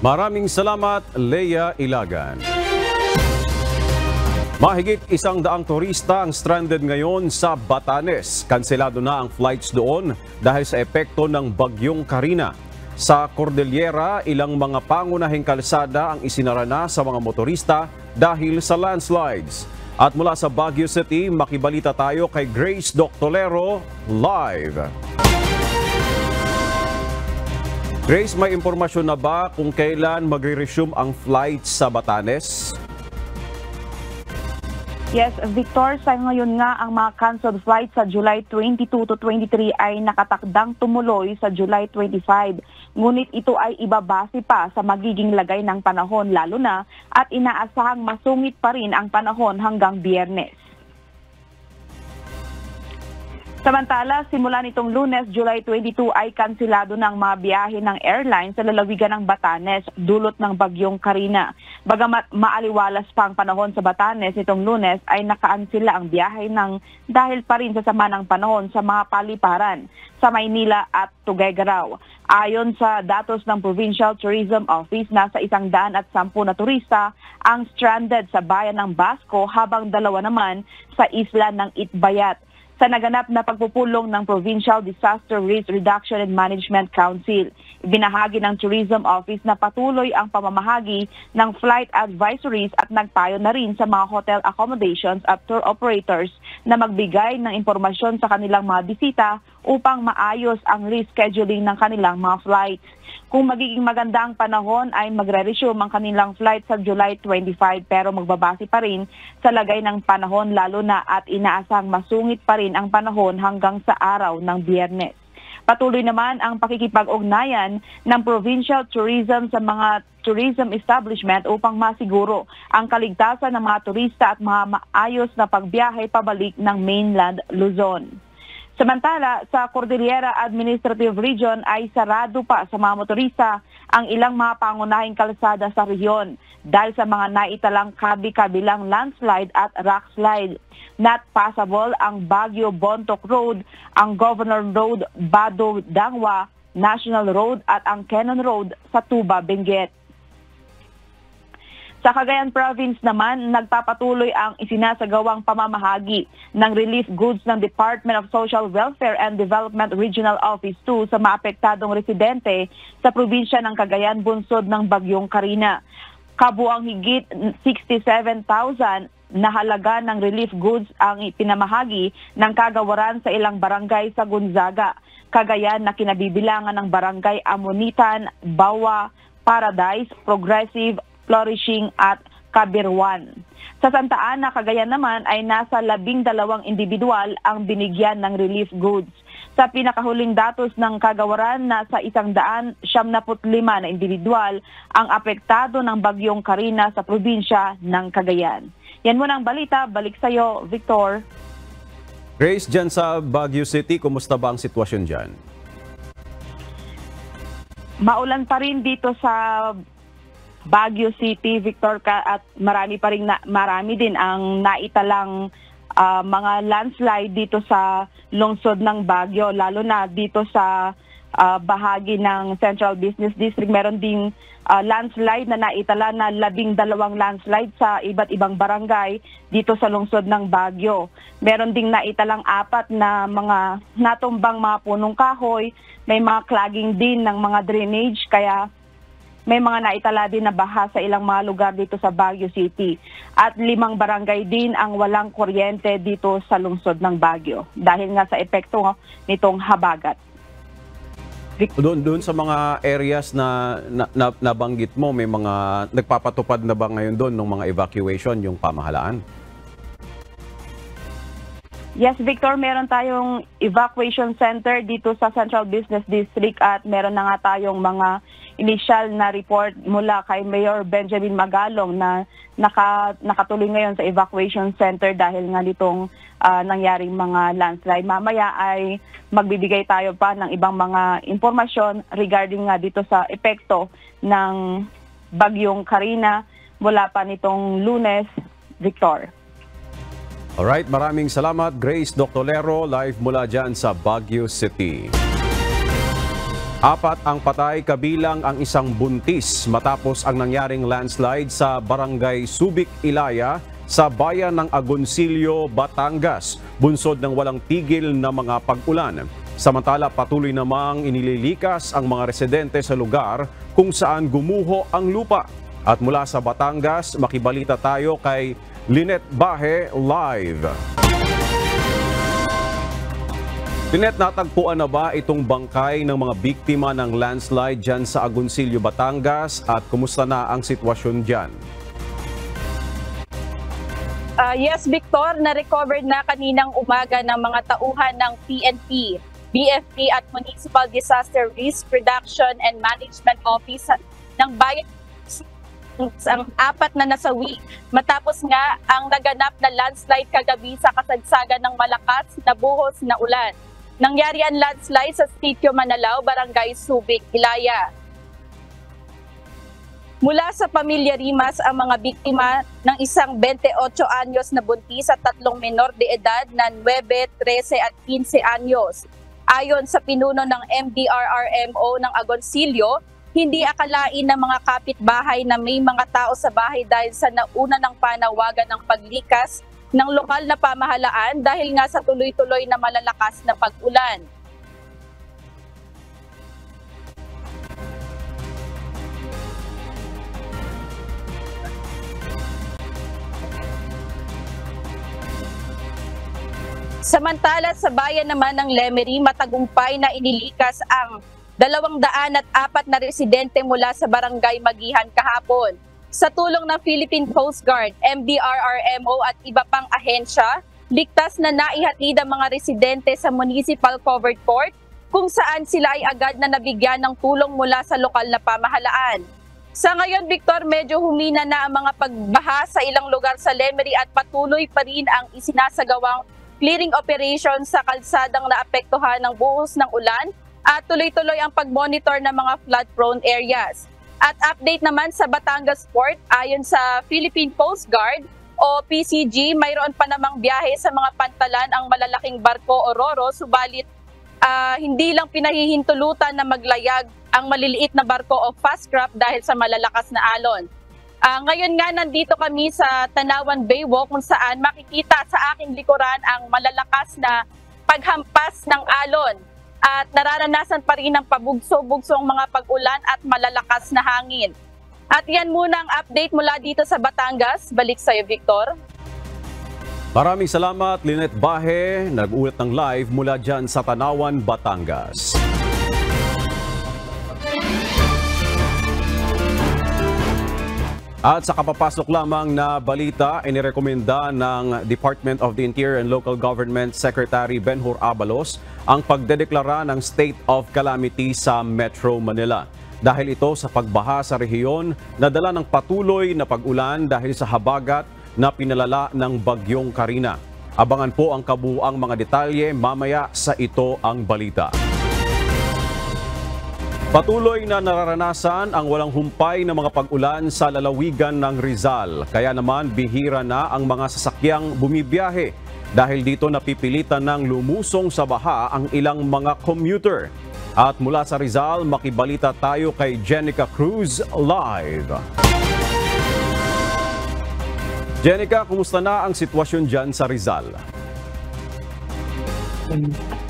Maraming salamat, Leia Ilagan. Mahigit 100 turista ang stranded ngayon sa Batanes. Kanselado na ang flights doon dahil sa epekto ng bagyong Karina. Sa Cordillera, ilang mga pangunahing kalsada ang isinara na sa mga motorista dahil sa landslides. At mula sa Baguio City, makibalita tayo kay Grace Doctolero live. Grace, may impormasyon na ba kung kailan magre-resume ang flights sa Batanes? Yes, Victor, sa ngayon nga ang mga canceled flights sa July 22 to 23 ay nakatakdang tumuloy sa July 25. Ngunit ito ay ibabase pa sa magiging lagay ng panahon lalo na at inaasahang masungit pa rin ang panahon hanggang Biyernes. Samantala, simula nitong Lunes, July 22 ay kansilado ng mga biyahe ng airline sa lalawigan ng Batanes dulot ng bagyong Karina. Bagamat maaliwalas pa ang panahon sa Batanes nitong Lunes ay nakaansila ang biyahe dahil pa rin sa sama ng panahon sa mga paliparan sa Maynila at Tuguegarao. Ayon sa datos ng Provincial Tourism Office, nasa 110 na turista ang stranded sa bayan ng Basco habang 2 naman sa isla ng Itbayat. Sa naganap na pagpupulong ng Provincial Disaster Risk Reduction and Management Council, ibinahagi ng Tourism Office na patuloy ang pamamahagi ng flight advisories at nagpayo na rin sa mga hotel accommodations at tour operators na magbigay ng impormasyon sa kanilang mga bisita upang maayos ang rescheduling ng kanilang mga flights. Kung magiging maganda ang panahon ay magre-resume ang kanilang flight sa July 25 pero magbabase pa rin sa lagay ng panahon lalo na at inaasang masungit pa rin ang panahon hanggang sa araw ng Biyernes. Patuloy naman ang pakikipag-ugnayan ng Provincial Tourism sa mga tourism establishment upang masiguro ang kaligtasan ng mga turista at mga maayos na pagbiyahe pabalik ng mainland Luzon. Samantala, sa Cordillera Administrative Region ay sarado pa sa mga motorista ang ilang mga pangunahing kalsada sa rehiyon dahil sa mga naitalang kabi-kabilang landslide at rockslide. Not passable ang Baguio-Bontoc Road, ang Governor Road, Bado-Dangwa, National Road at ang Cannon Road sa Tuba, Benguet. Sa Cagayan Province naman, nagpapatuloy ang isinasagawang pamamahagi ng relief goods ng Department of Social Welfare and Development Regional Office 2 sa maapektadong residente sa probinsya ng Cagayan bunsod ng bagyong Karina. Kabuang higit 67,000 na halaga ng relief goods ang ipinamahagi ng kagawaran sa ilang barangay sa Gonzaga, Cagayan na kinabibilangan ng barangay Amonitan, Bawa, Paradise, Progressive, Flourishing at Kabirwan. Sa Santa Ana, Cagayan naman ay nasa 12 individual ang binigyan ng relief goods. Sa pinakahuling datos ng kagawaran, nasa 175 na individual ang apektado ng bagyong Karina sa probinsya ng Cagayan. Yan muna ang balita. Balik sa iyo, Victor. Grace, dyan sa Baguio City, kumusta ba ang sitwasyon dyan? Maulan pa rin dito sa Baguio City, Victor, at marami din ang naitalang mga landslide dito sa lungsod ng Baguio, lalo na dito sa bahagi ng Central Business District. Meron ding landslide na naitala na 12 landslide sa iba't ibang barangay dito sa lungsod ng Baguio. Meron ding naitalang 4 na mga natumbang mga punong kahoy, may mga clogging din ng mga drainage, kaya may mga naitala din na baha sa ilang mga lugar dito sa Baguio City. At 5 barangay din ang walang kuryente dito sa lungsod ng Baguio dahil nga sa epekto nitong habagat. Doon sa mga areas na nabanggit mo, may mga nagpapatupad na ba ngayon doon ng mga evacuation yung pamahalaan? Yes, Victor, meron tayong evacuation center dito sa Central Business District at meron na nga tayong mga initial na report mula kay Mayor Benjamin Magalong na nakatuloy ngayon sa evacuation center dahil nga nitong nangyaring mga landslide. Mamaya ay magbibigay tayo pa ng ibang mga impormasyon regarding nga dito sa epekto ng bagyong Karina mula pa nitong Lunes, Victor. Alright, maraming salamat Grace Doctolero, live mula dyan sa Baguio City. 4 ang patay kabilang ang isang buntis matapos ang nangyaring landslide sa Barangay Subic, Ilaya sa bayan ng Agoncillo, Batangas, bunsod ng walang tigil na mga pag-ulan. Samantala, patuloy namang inililikas ang mga residente sa lugar kung saan gumuho ang lupa. At mula sa Batangas, makibalita tayo kay Lynette Bahe live. Lynette, natagpuan na ba itong bangkay ng mga biktima ng landslide dyan sa Agoncillo, Batangas at kumusta na ang sitwasyon dyan? Yes, Victor, na-recovered na kaninang umaga ng mga tauhan ng PNP, BFP at Municipal Disaster Risk Reduction and Management Office ng Bayan ang 4 na nasawi matapos nga ang naganap na landslide kagabi sa kasagsagan ng malakas na buhos na ulan. Nangyari ang landslide sa Sitio Manalao, Barangay Subic, Ilaya. Mula sa pamilya Rimas ang mga biktima ng isang 28 anyos na buntis at 3 menor de edad na 9, 13 at 15 anyos. Ayon sa pinuno ng MDRRMO ng Agoncillo, hindi akalain ng mga kapitbahay na may mga tao sa bahay dahil sa nauna ng panawagan ng paglikas ng lokal na pamahalaan dahil nga sa tuloy-tuloy na malalakas na pag-ulan. Samantala sa bayan naman ng Lemery, matagumpay na inilikas ang 204 na residente mula sa barangay Magihan kahapon. Sa tulong ng Philippine Coast Guard, MDRRMO at iba pang ahensya, ligtas na naihatid ang mga residente sa Municipal Covered Court kung saan sila ay agad na nabigyan ng tulong mula sa lokal na pamahalaan. Sa ngayon, Victor, medyo humina na ang mga pagbaha sa ilang lugar sa Lemery at patuloy pa rin ang isinasagawang clearing operation sa kalsadang naapektuhan ng buhos ng ulan at tuloy-tuloy ang pag-monitor ng mga flood-prone areas. At update naman sa Batangas Port, ayon sa Philippine Coast Guard o PCG, mayroon pa namang biyahe sa mga pantalan ang malalaking barko o roro, subalit hindi lang pinahihintulutan na maglayag ang maliliit na barko o fast craft dahil sa malalakas na alon. Ngayon nga nandito kami sa Tanawan Baywalk kung saan makikita sa aking likuran ang malalakas na paghampas ng alon at nararanasan pa rin ang pabugso-bugsong mga pag-ulan at malalakas na hangin. At yan muna ang update mula dito sa Batangas. Balik sa iyo, Victor. Maraming salamat, Lynette Bahe, nag-ulat ng live mula dyan sa Tanawan, Batangas. At sa kapapasok lamang na balita, inirekomenda ng Department of the Interior and Local Government Secretary Benhur Abalos ang pagdedeklara ng state of calamity sa Metro Manila. Dahil ito sa pagbaha sa rehiyon na dala ng patuloy na pag-ulan dahil sa habagat na pinalala ng Bagyong Karina. Abangan po ang kabuuang mga detalye mamaya sa Ito ang Balita. Patuloy na nararanasan ang walang humpay na mga pag-ulan sa lalawigan ng Rizal. Kaya naman bihira na ang mga sasakyang bumibiyahe. Dahil dito napipilitan ng lumusong sa baha ang ilang mga commuter. At mula sa Rizal, makibalita tayo kay Jenica Cruz live. Jenica, kumusta na ang sitwasyon dyan sa Rizal?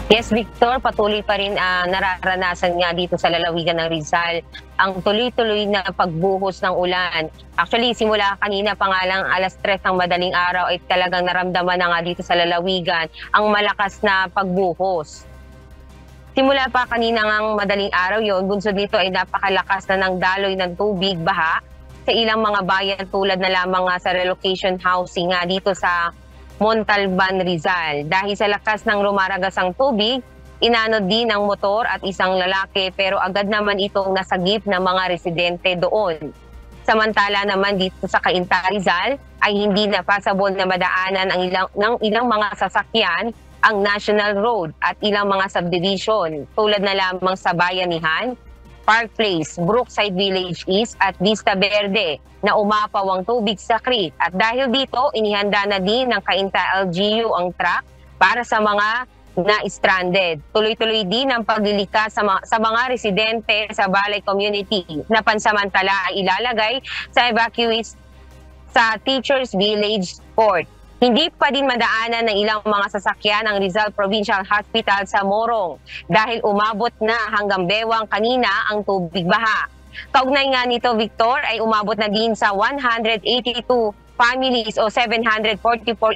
Yes, Victor, patuloy pa rin nararanasan nga dito sa lalawigan ng Rizal ang tuloy-tuloy na pagbuhos ng ulan. Actually, simula kanina pa nga lang alas 3 ng madaling araw ay talagang naramdaman na nga dito sa lalawigan ang malakas na pagbuhos. Simula pa kanina ng madaling araw yon, bunsod nito ay napakalakas na ng daloy ng tubig, baha sa ilang mga bayan tulad na lamang nga sa relocation housing nga dito sa Montalban, Rizal. Dahil sa lakas ng rumaragasang tubig, inanod din ang motor at isang lalaki pero agad naman itong nasagip ng mga residente doon. Samantala naman dito sa Cainta, Rizal ay hindi na pasabol na madaanan ng ilang mga sasakyan ang National Road at ilang mga subdivision tulad na lamang sa Bayanihan, Park Place, Brookside Village East at Vista Verde na umapaw ang tubig sa creek. At dahil dito, inihanda na din ng Cainta LGU ang truck para sa mga na-stranded. Tuloy-tuloy din ang paglilikas sa mga residente sa Balay Community na pansamantala ay ilalagay sa evacuees sa Teachers Village Court. Hindi pa din madaanan ng ilang mga sasakyan ang Rizal Provincial Hospital sa Morong dahil umabot na hanggang bewang kanina ang tubig baha. Kaugnay nga nito, Victor, ay umabot na din sa 182 families o 744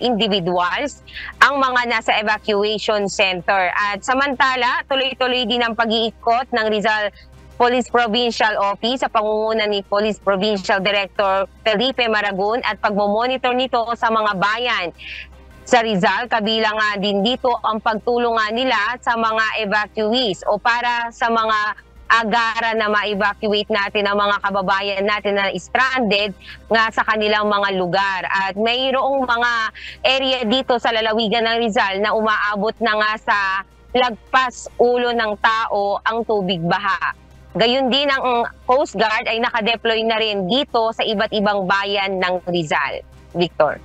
individuals ang mga nasa evacuation center. At samantala, tuloy-tuloy din ang pag-iikot ng Rizal Police Provincial Office sa pangunguna ni Police Provincial Director Felipe Maragon at pagmomonitor nito sa mga bayan sa Rizal. Kabilang nga din dito ang pagtulungan nila sa mga evacuees o para sa mga agara na ma-evacuate natin ang mga kababayan natin na stranded nga sa kanilang mga lugar. At mayroong mga area dito sa lalawigan ng Rizal na umaabot na nga sa lagpas ulo ng tao ang tubig baha. Gayun din ang Coast Guard ay nakadeploy na rin dito sa iba't ibang bayan ng Rizal. Victor.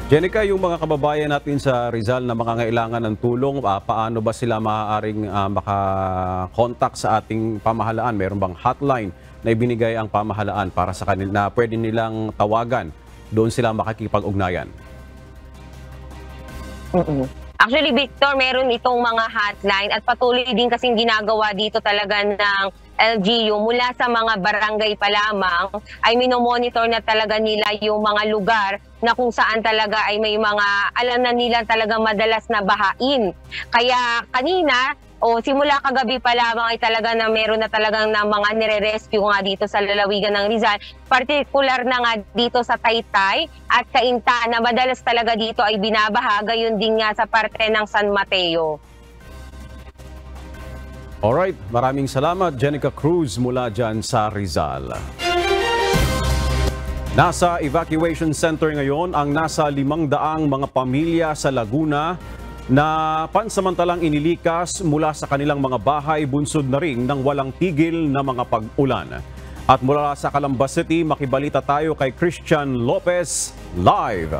Jenica, yung mga kababayan natin sa Rizal na makangailangan ng tulong, paano ba sila maaaring makakontak sa ating pamahalaan? Meron bang hotline na ibinigay ang pamahalaan para sa kanila na pwede nilang tawagan? Doon sila makikipag-ugnayan. Actually, Victor, meron itong mga hotline at patuloy din kasing ginagawa dito talaga ng LGU mula sa mga barangay pa lamang ay minomonitor na talaga nila yung mga lugar na kung saan talaga ay may mga alam na nila talaga madalas na bahain. Kaya kanina o simula kagabi pa lamang ay talaga na meron na talagang na mga nire-rescue nga dito sa lalawigan ng Rizal. Partikular na nga dito sa Taytay at Cainta na madalas talaga dito ay binabaha. Gayon din nga sa parte ng San Mateo. Alright, maraming salamat Jenica Cruz mula dyan sa Rizal. Nasa evacuation center ngayon ang nasa 500 mga pamilya sa Laguna na pansamantalang inilikas mula sa kanilang mga bahay bunsod na rin ng walang tigil na mga pag-ulan. At mula sa Calamba City, makibalita tayo kay Christian Lopez live.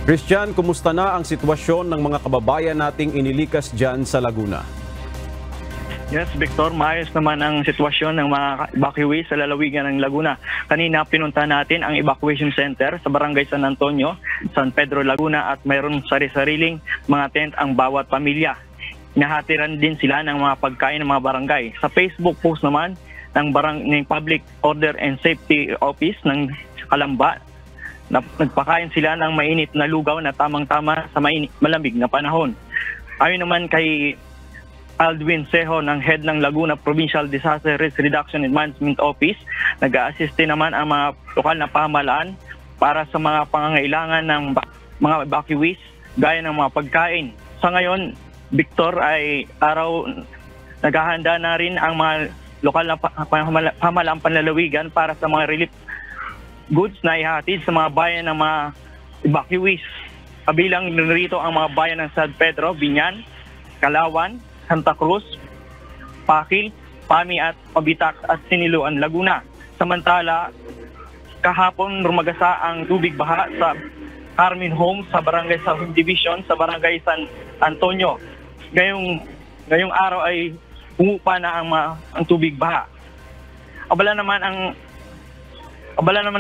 Christian, kumusta na ang sitwasyon ng mga kababayan nating inilikas dyan sa Laguna? Yes, Victor, maayos naman ang sitwasyon ng mga evacuees sa lalawigan ng Laguna. Kanina pinunta natin ang evacuation center sa Barangay San Antonio, San Pedro, Laguna at mayroon sari-sariling mga tent ang bawat pamilya. Inahatiran din sila ng mga pagkain ng mga barangay. Sa Facebook post naman ng Public Order and Safety Office ng Calamba, nagpakain sila ng mainit na lugaw na tamang-tama sa malamig na panahon. Ayon naman kay Aldwin Seho ng head ng Laguna Provincial Disaster Risk Reduction and Management Office, nag-a-assist naman ang mga lokal na pamahalaan para sa mga pangangailangan ng mga evacuees gaya ng mga pagkain. Sa ngayon, Victor, ay araw naghahanda na rin ang mga lokal na pamahalaang panlalawigan para sa mga relief goods na ihatid sa mga bayan ng mga evacuees. Kabilang rito ang mga bayan ng San Pedro, Binyan, Kalawan, Santa Cruz, Pakil, Pami at Pabitak at Siniluan, Laguna. Samantala, kahapon rumagasa ang tubig baha sa Carmen Homes sa Barangay South Division sa Barangay San Antonio. Ngayong araw ay humupa na ang tubig baha. Abala naman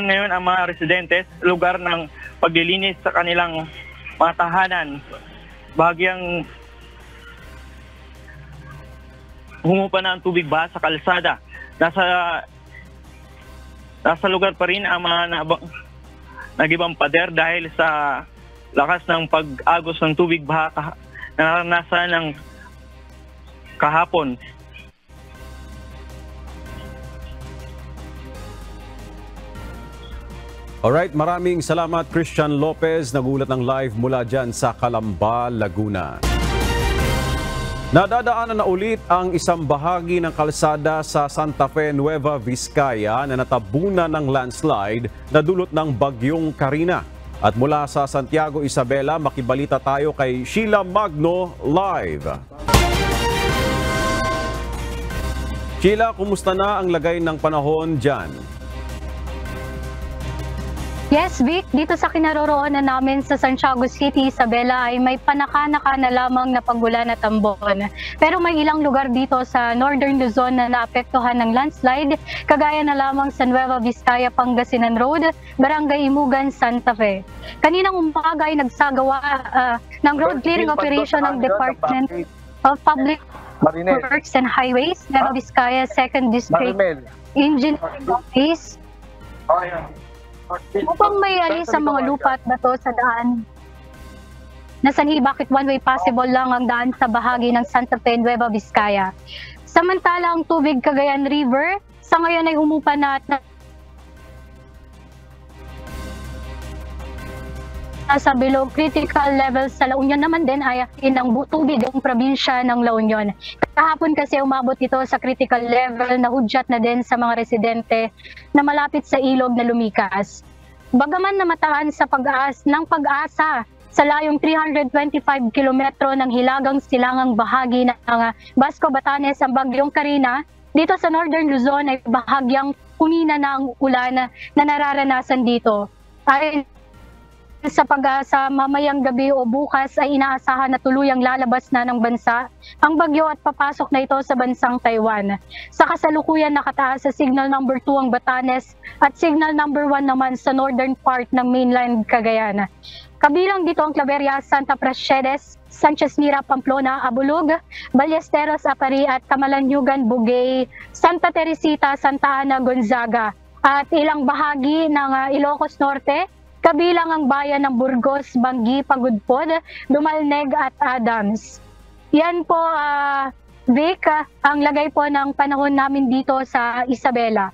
ngayon ang mga residentes lugar ng paglilinis sa kanilang mga tahanan. Bahagyang humupa na ang tubig baha sa kalsada. Nasa lugar pa rin ang mga nagibang pader dahil sa lakas ng pag-agos ng tubig baha na naranasan ng kahapon. Alright, maraming salamat Christian Lopez, nagulat ng live mula dyan sa Calamba, Laguna. Nadadaanan na ulit ang isang bahagi ng kalsada sa Santa Fe, Nueva Vizcaya na natabunan ng landslide na dulot ng bagyong Karina. At mula sa Santiago, Isabela, makibalita tayo kay Sheila Magno live. Sheila, kumusta na ang lagay ng panahon dyan? Yes, Vic, dito sa kinaroroonan namin sa Santiago City, Isabela ay may panaka-naka na lamang na pagulan at ambon. Pero may ilang lugar dito sa Northern Luzon na naapektuhan ng landslide, kagaya na lamang sa Nueva Vizcaya, Pangasinan Road, Barangay Imugan, Santa Fe. Kaninang umaga ay nagsagawa ng road clearing operation ng Department of Public Works and Highways, Nueva Vizcaya 2nd District Engineering Office, upang may alis sa mga lupa at bato sa daan. Nasanhi bakit one-way possible lang ang daan sa bahagi ng Santa Fe, Nueva Vizcaya. Samantala ang tubig Cagayan River, sa ngayon ay humupa na at nasa below critical levels sa La Union naman din ay ilang tubig ang probinsya ng La Union. Kahapon kasi umabot ito sa critical level na hudyat na din sa mga residente na malapit sa ilog na lumikas. Bagaman namataan sa pag-asa sa layong 325 kilometro ng hilagang silangang bahagi ng Basco, Batanes ang bagyong Carina, dito sa Northern Luzon ay bahagyang kumina na ang ulan na nararanasan dito. Ay sa pag-asa, mamayang gabi o bukas ay inaasahan na tuluyang lalabas na ng bansa ang bagyo at papasok na ito sa bansang Taiwan. Sa kasalukuyan nakataas sa signal number 2 ang Batanes at signal number 1 naman sa northern part ng mainland Cagayan. Kabilang dito ang Claveria, Santa Praxedes, Sanchez Mira, Pamplona, Abulug, Ballesteros, Apari at Camalanyugan, Bugay, Santa Teresita, Santa Ana, Gonzaga at ilang bahagi ng Ilocos Norte, kabilang ang bayan ng Burgos, Banggi, Pagudpod, Dumalneg at Adams. Yan po, Vic, ang lagay po ng panahon namin dito sa Isabela.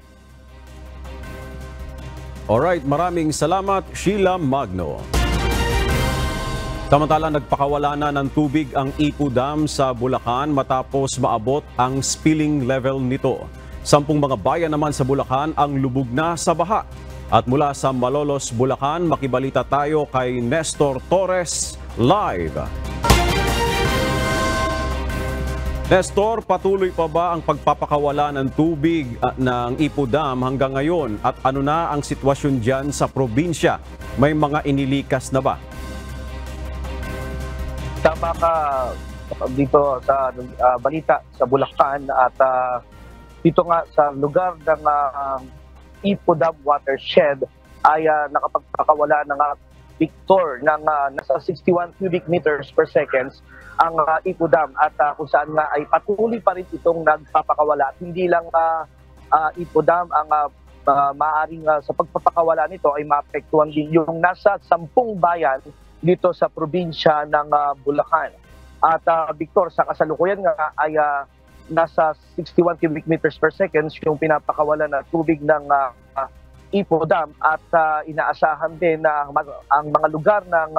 Alright, maraming salamat, Sheila Magno. Samantala, nagpakawala na ng tubig ang Ipu Dam sa Bulacan matapos maabot ang spilling level nito. 10 mga bayan naman sa Bulacan ang lubog na sa baha. At mula sa Malolos, Bulacan, makibalita tayo kay Nestor Torres live. Nestor, patuloy pa ba ang pagpapakawala ng tubig ng Ipu Dam hanggang ngayon? At ano na ang sitwasyon dyan sa probinsya? May mga inilikas na ba? Tama ka dito sa balita sa Bulacan at dito nga sa lugar ng Ipu Dam watershed ay nakapagpakawala ng Victor ng nasa 61 cubic meters per second ang Ipu Dam at kung saan nga ay patuloy pa rin itong nagpapakawala. At hindi lang Ipu Dam ang maaaring sa pagpapakawala nito ay maapektuhan din yung nasa 10 bayan dito sa probinsya ng Bulacan. At Victor, sa kasalukuyan nga ay nasa 61 cubic meters per second yung pinapakawalan na tubig ng Ipu Dam at inaasahan din na ang mga lugar ng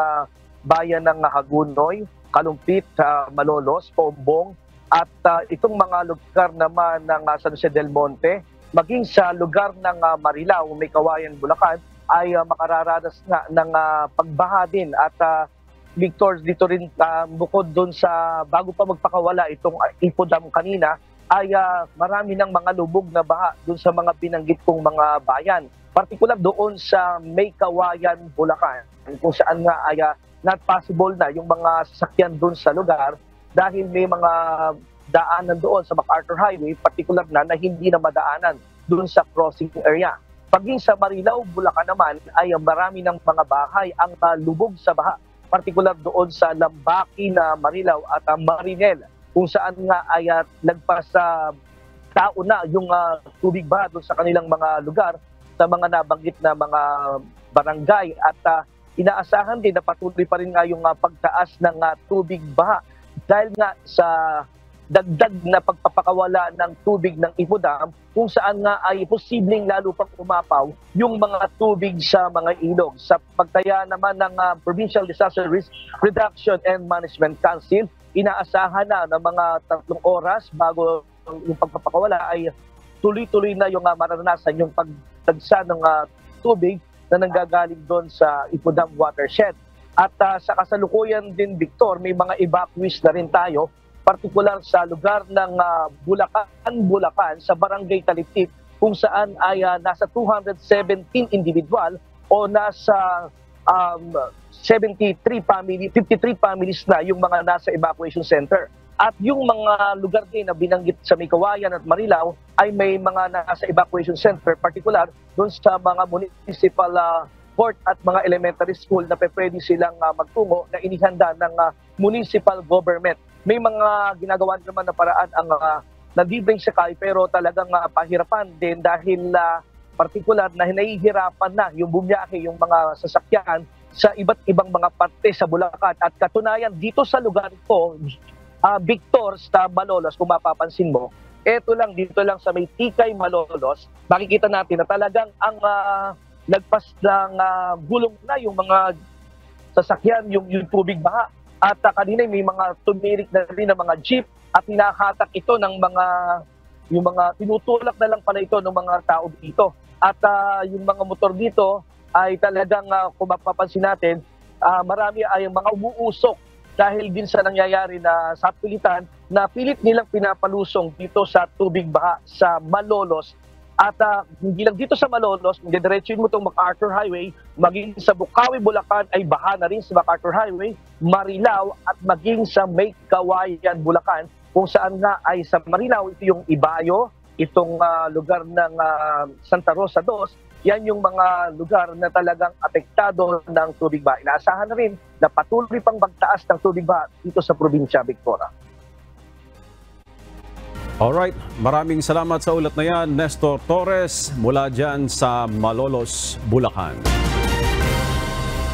bayan ng Hagunoy, Kalumpit, Malolos, Pombong at itong mga lugar naman ng San Jose del Monte, maging sa lugar ng Marilao, May Kawayan, Bulacan ay makararanas nga ng pagbaha din at Victor, dito rin bukod doon sa bago pa magpakawala itong Ipu Dam kanina ay marami ng mga lubog na baha doon sa mga binanggit kong mga bayan. Partikular doon sa May Kawayan, Bulacan kung saan nga ay not possible na yung mga sasakyan doon sa lugar dahil may mga daanan doon sa MacArthur Highway, partikular na hindi na madaanan doon sa crossing area. Paging sa Marilao, Bulacan naman ay marami ng mga bahay ang lubog sa baha. Partikular doon sa Lambaki na Marilao at Marinel kung saan nga ay lagpas sa tao na yung tubig ba doon sa kanilang mga lugar sa mga nabanggit na mga barangay at inaasahan din na patuloy pa rin nga yung pagtaas ng tubig baha dahil nga sa dagdag na pagpapakawala ng tubig ng Ipu Dam kung saan nga ay posibleng lalo pang umapaw yung mga tubig sa mga ilog. Sa pagtaya naman ng Provincial Disaster Risk Reduction and Management Council, inaasahan na ng mga 3 oras bago yung pagpapakawala ay tuloy-tuloy na yung mararanasan yung pagtagsa ng tubig na nanggagaling doon sa Ipu Dam watershed. At sa kasalukuyan din, Victor, may mga evacuees na rin tayo partikular sa lugar ng Bulacan sa Barangay Talitip kung saan ay nasa 217 individual o nasa 53 families na yung mga nasa evacuation center. At yung mga lugar din na binanggit sa May Kawayan at Marilao ay may mga nasa evacuation center, partikular doon sa mga municipal court at mga elementary school na pwede silang magtungo na inihanda ng municipal government. May mga ginagawa naman na paraan ang nalibreng sakay pero talagang pahirapan din dahil partikular na hinahihirapan na yung bumiyahe, yung mga sasakyan sa iba't ibang mga parte sa Bulacan. At katunayan dito sa lugar ito, Victor, sa Malolos, kung mapapansin mo, dito lang sa may Tikay, Malolos, makikita natin na talagang ang nagpas ng gulong na yung mga sasakyan, yung tubig baha. At kanina may mga tumirik na rin ng mga jeep at hinahatak ito ng yung mga tinutulak na lang pala ito ng mga tao dito. At yung mga motor dito ay talagang kung mapapansin natin, marami ay mga umuusok dahil din sa nangyayari na sa pilitan na pilit nilang pinapalusong dito sa tubig baha sa Malolos. At hindi lang dito sa Malolos, diretsuin mo itong MacArthur Highway, maging sa Bukawi, Bulacan ay baha na rin sa MacArthur Highway, Marilao at maging sa May Kawayan, Bulacan, kung saan nga ay sa Marilao, ito yung Ibayo, itong lugar ng Santa Rosa 2, yan yung mga lugar na talagang apektado ng tubig baha. Inaasahan na rin na patuloy pang magtaas ng tubig baha dito sa probinsya, Victoria. Alright, maraming salamat sa ulat na yan, Nestor Torres, mula dyan sa Malolos, Bulacan.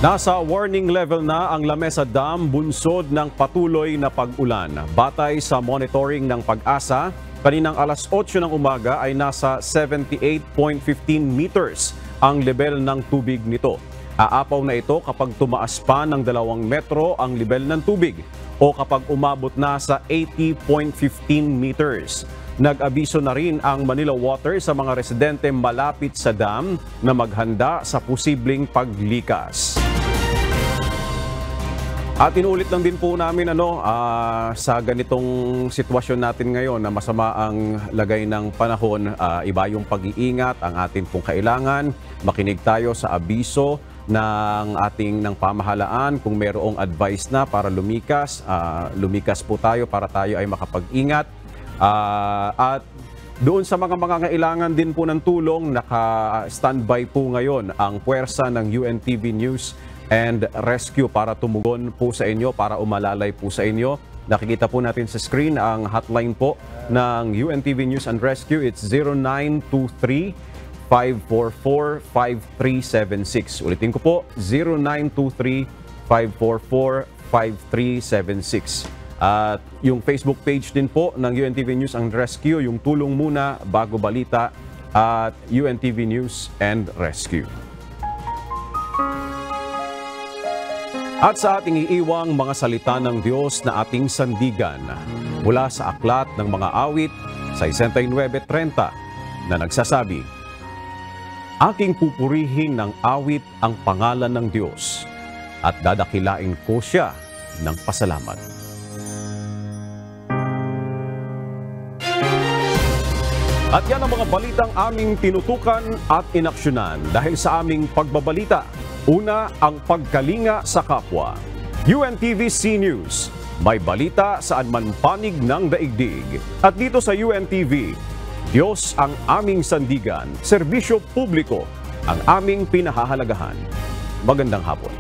Nasa warning level na ang Lamesa Dam bunsod ng patuloy na pag-ulan. Batay sa monitoring ng Pag-asa, kaninang alas 8 ng umaga ay nasa 78.15 meters ang level ng tubig nito. Aapaw na ito kapag tumaas pa ng 2 metro ang level ng tubig o kapag umabot na sa 80.15 meters. Nag-abiso na rin ang Manila Water sa mga residente malapit sa dam na maghanda sa posibleng paglikas. At inuulit lang din po namin sa ganitong sitwasyon natin ngayon na masama ang lagay ng panahon, iba yung pag-iingat ang atin pong kailangan. Makinig tayo sa abiso ng pamahalaan kung mayroong advice na para lumikas. Lumikas po tayo para tayo ay makapag-ingat. At doon sa mga kailangan din po ng tulong, naka-standby po ngayon ang puwersa ng UNTV News and Rescue para tumugon po sa inyo, para umalalay po sa inyo. Nakikita po natin sa screen ang hotline po ng UNTV News and Rescue. It's 0923-544-5376. Ulitin ko po, 0923-544-5376. At yung Facebook page din po ng UNTV News and Rescue, yung tulong muna bago balita at UNTV News and Rescue. At sa ating iiwang mga salita ng Diyos na ating sandigan mula sa aklat ng mga awit sa 69:30 na nagsasabi, "Aking pupurihin ng awit ang pangalan ng Diyos at dadakilain ko siya ng pasalamat." At yan ang mga balitang aming tinutukan at inaksyonan dahil sa aming pagbabalita. Una, ang pagkalinga sa kapwa. UNTV-C News, may balita saan man panig ng daigdig. At dito sa UNTV, Diyos ang aming sandigan, serbisyo publiko ang aming pinahahalagahan. Magandang hapon.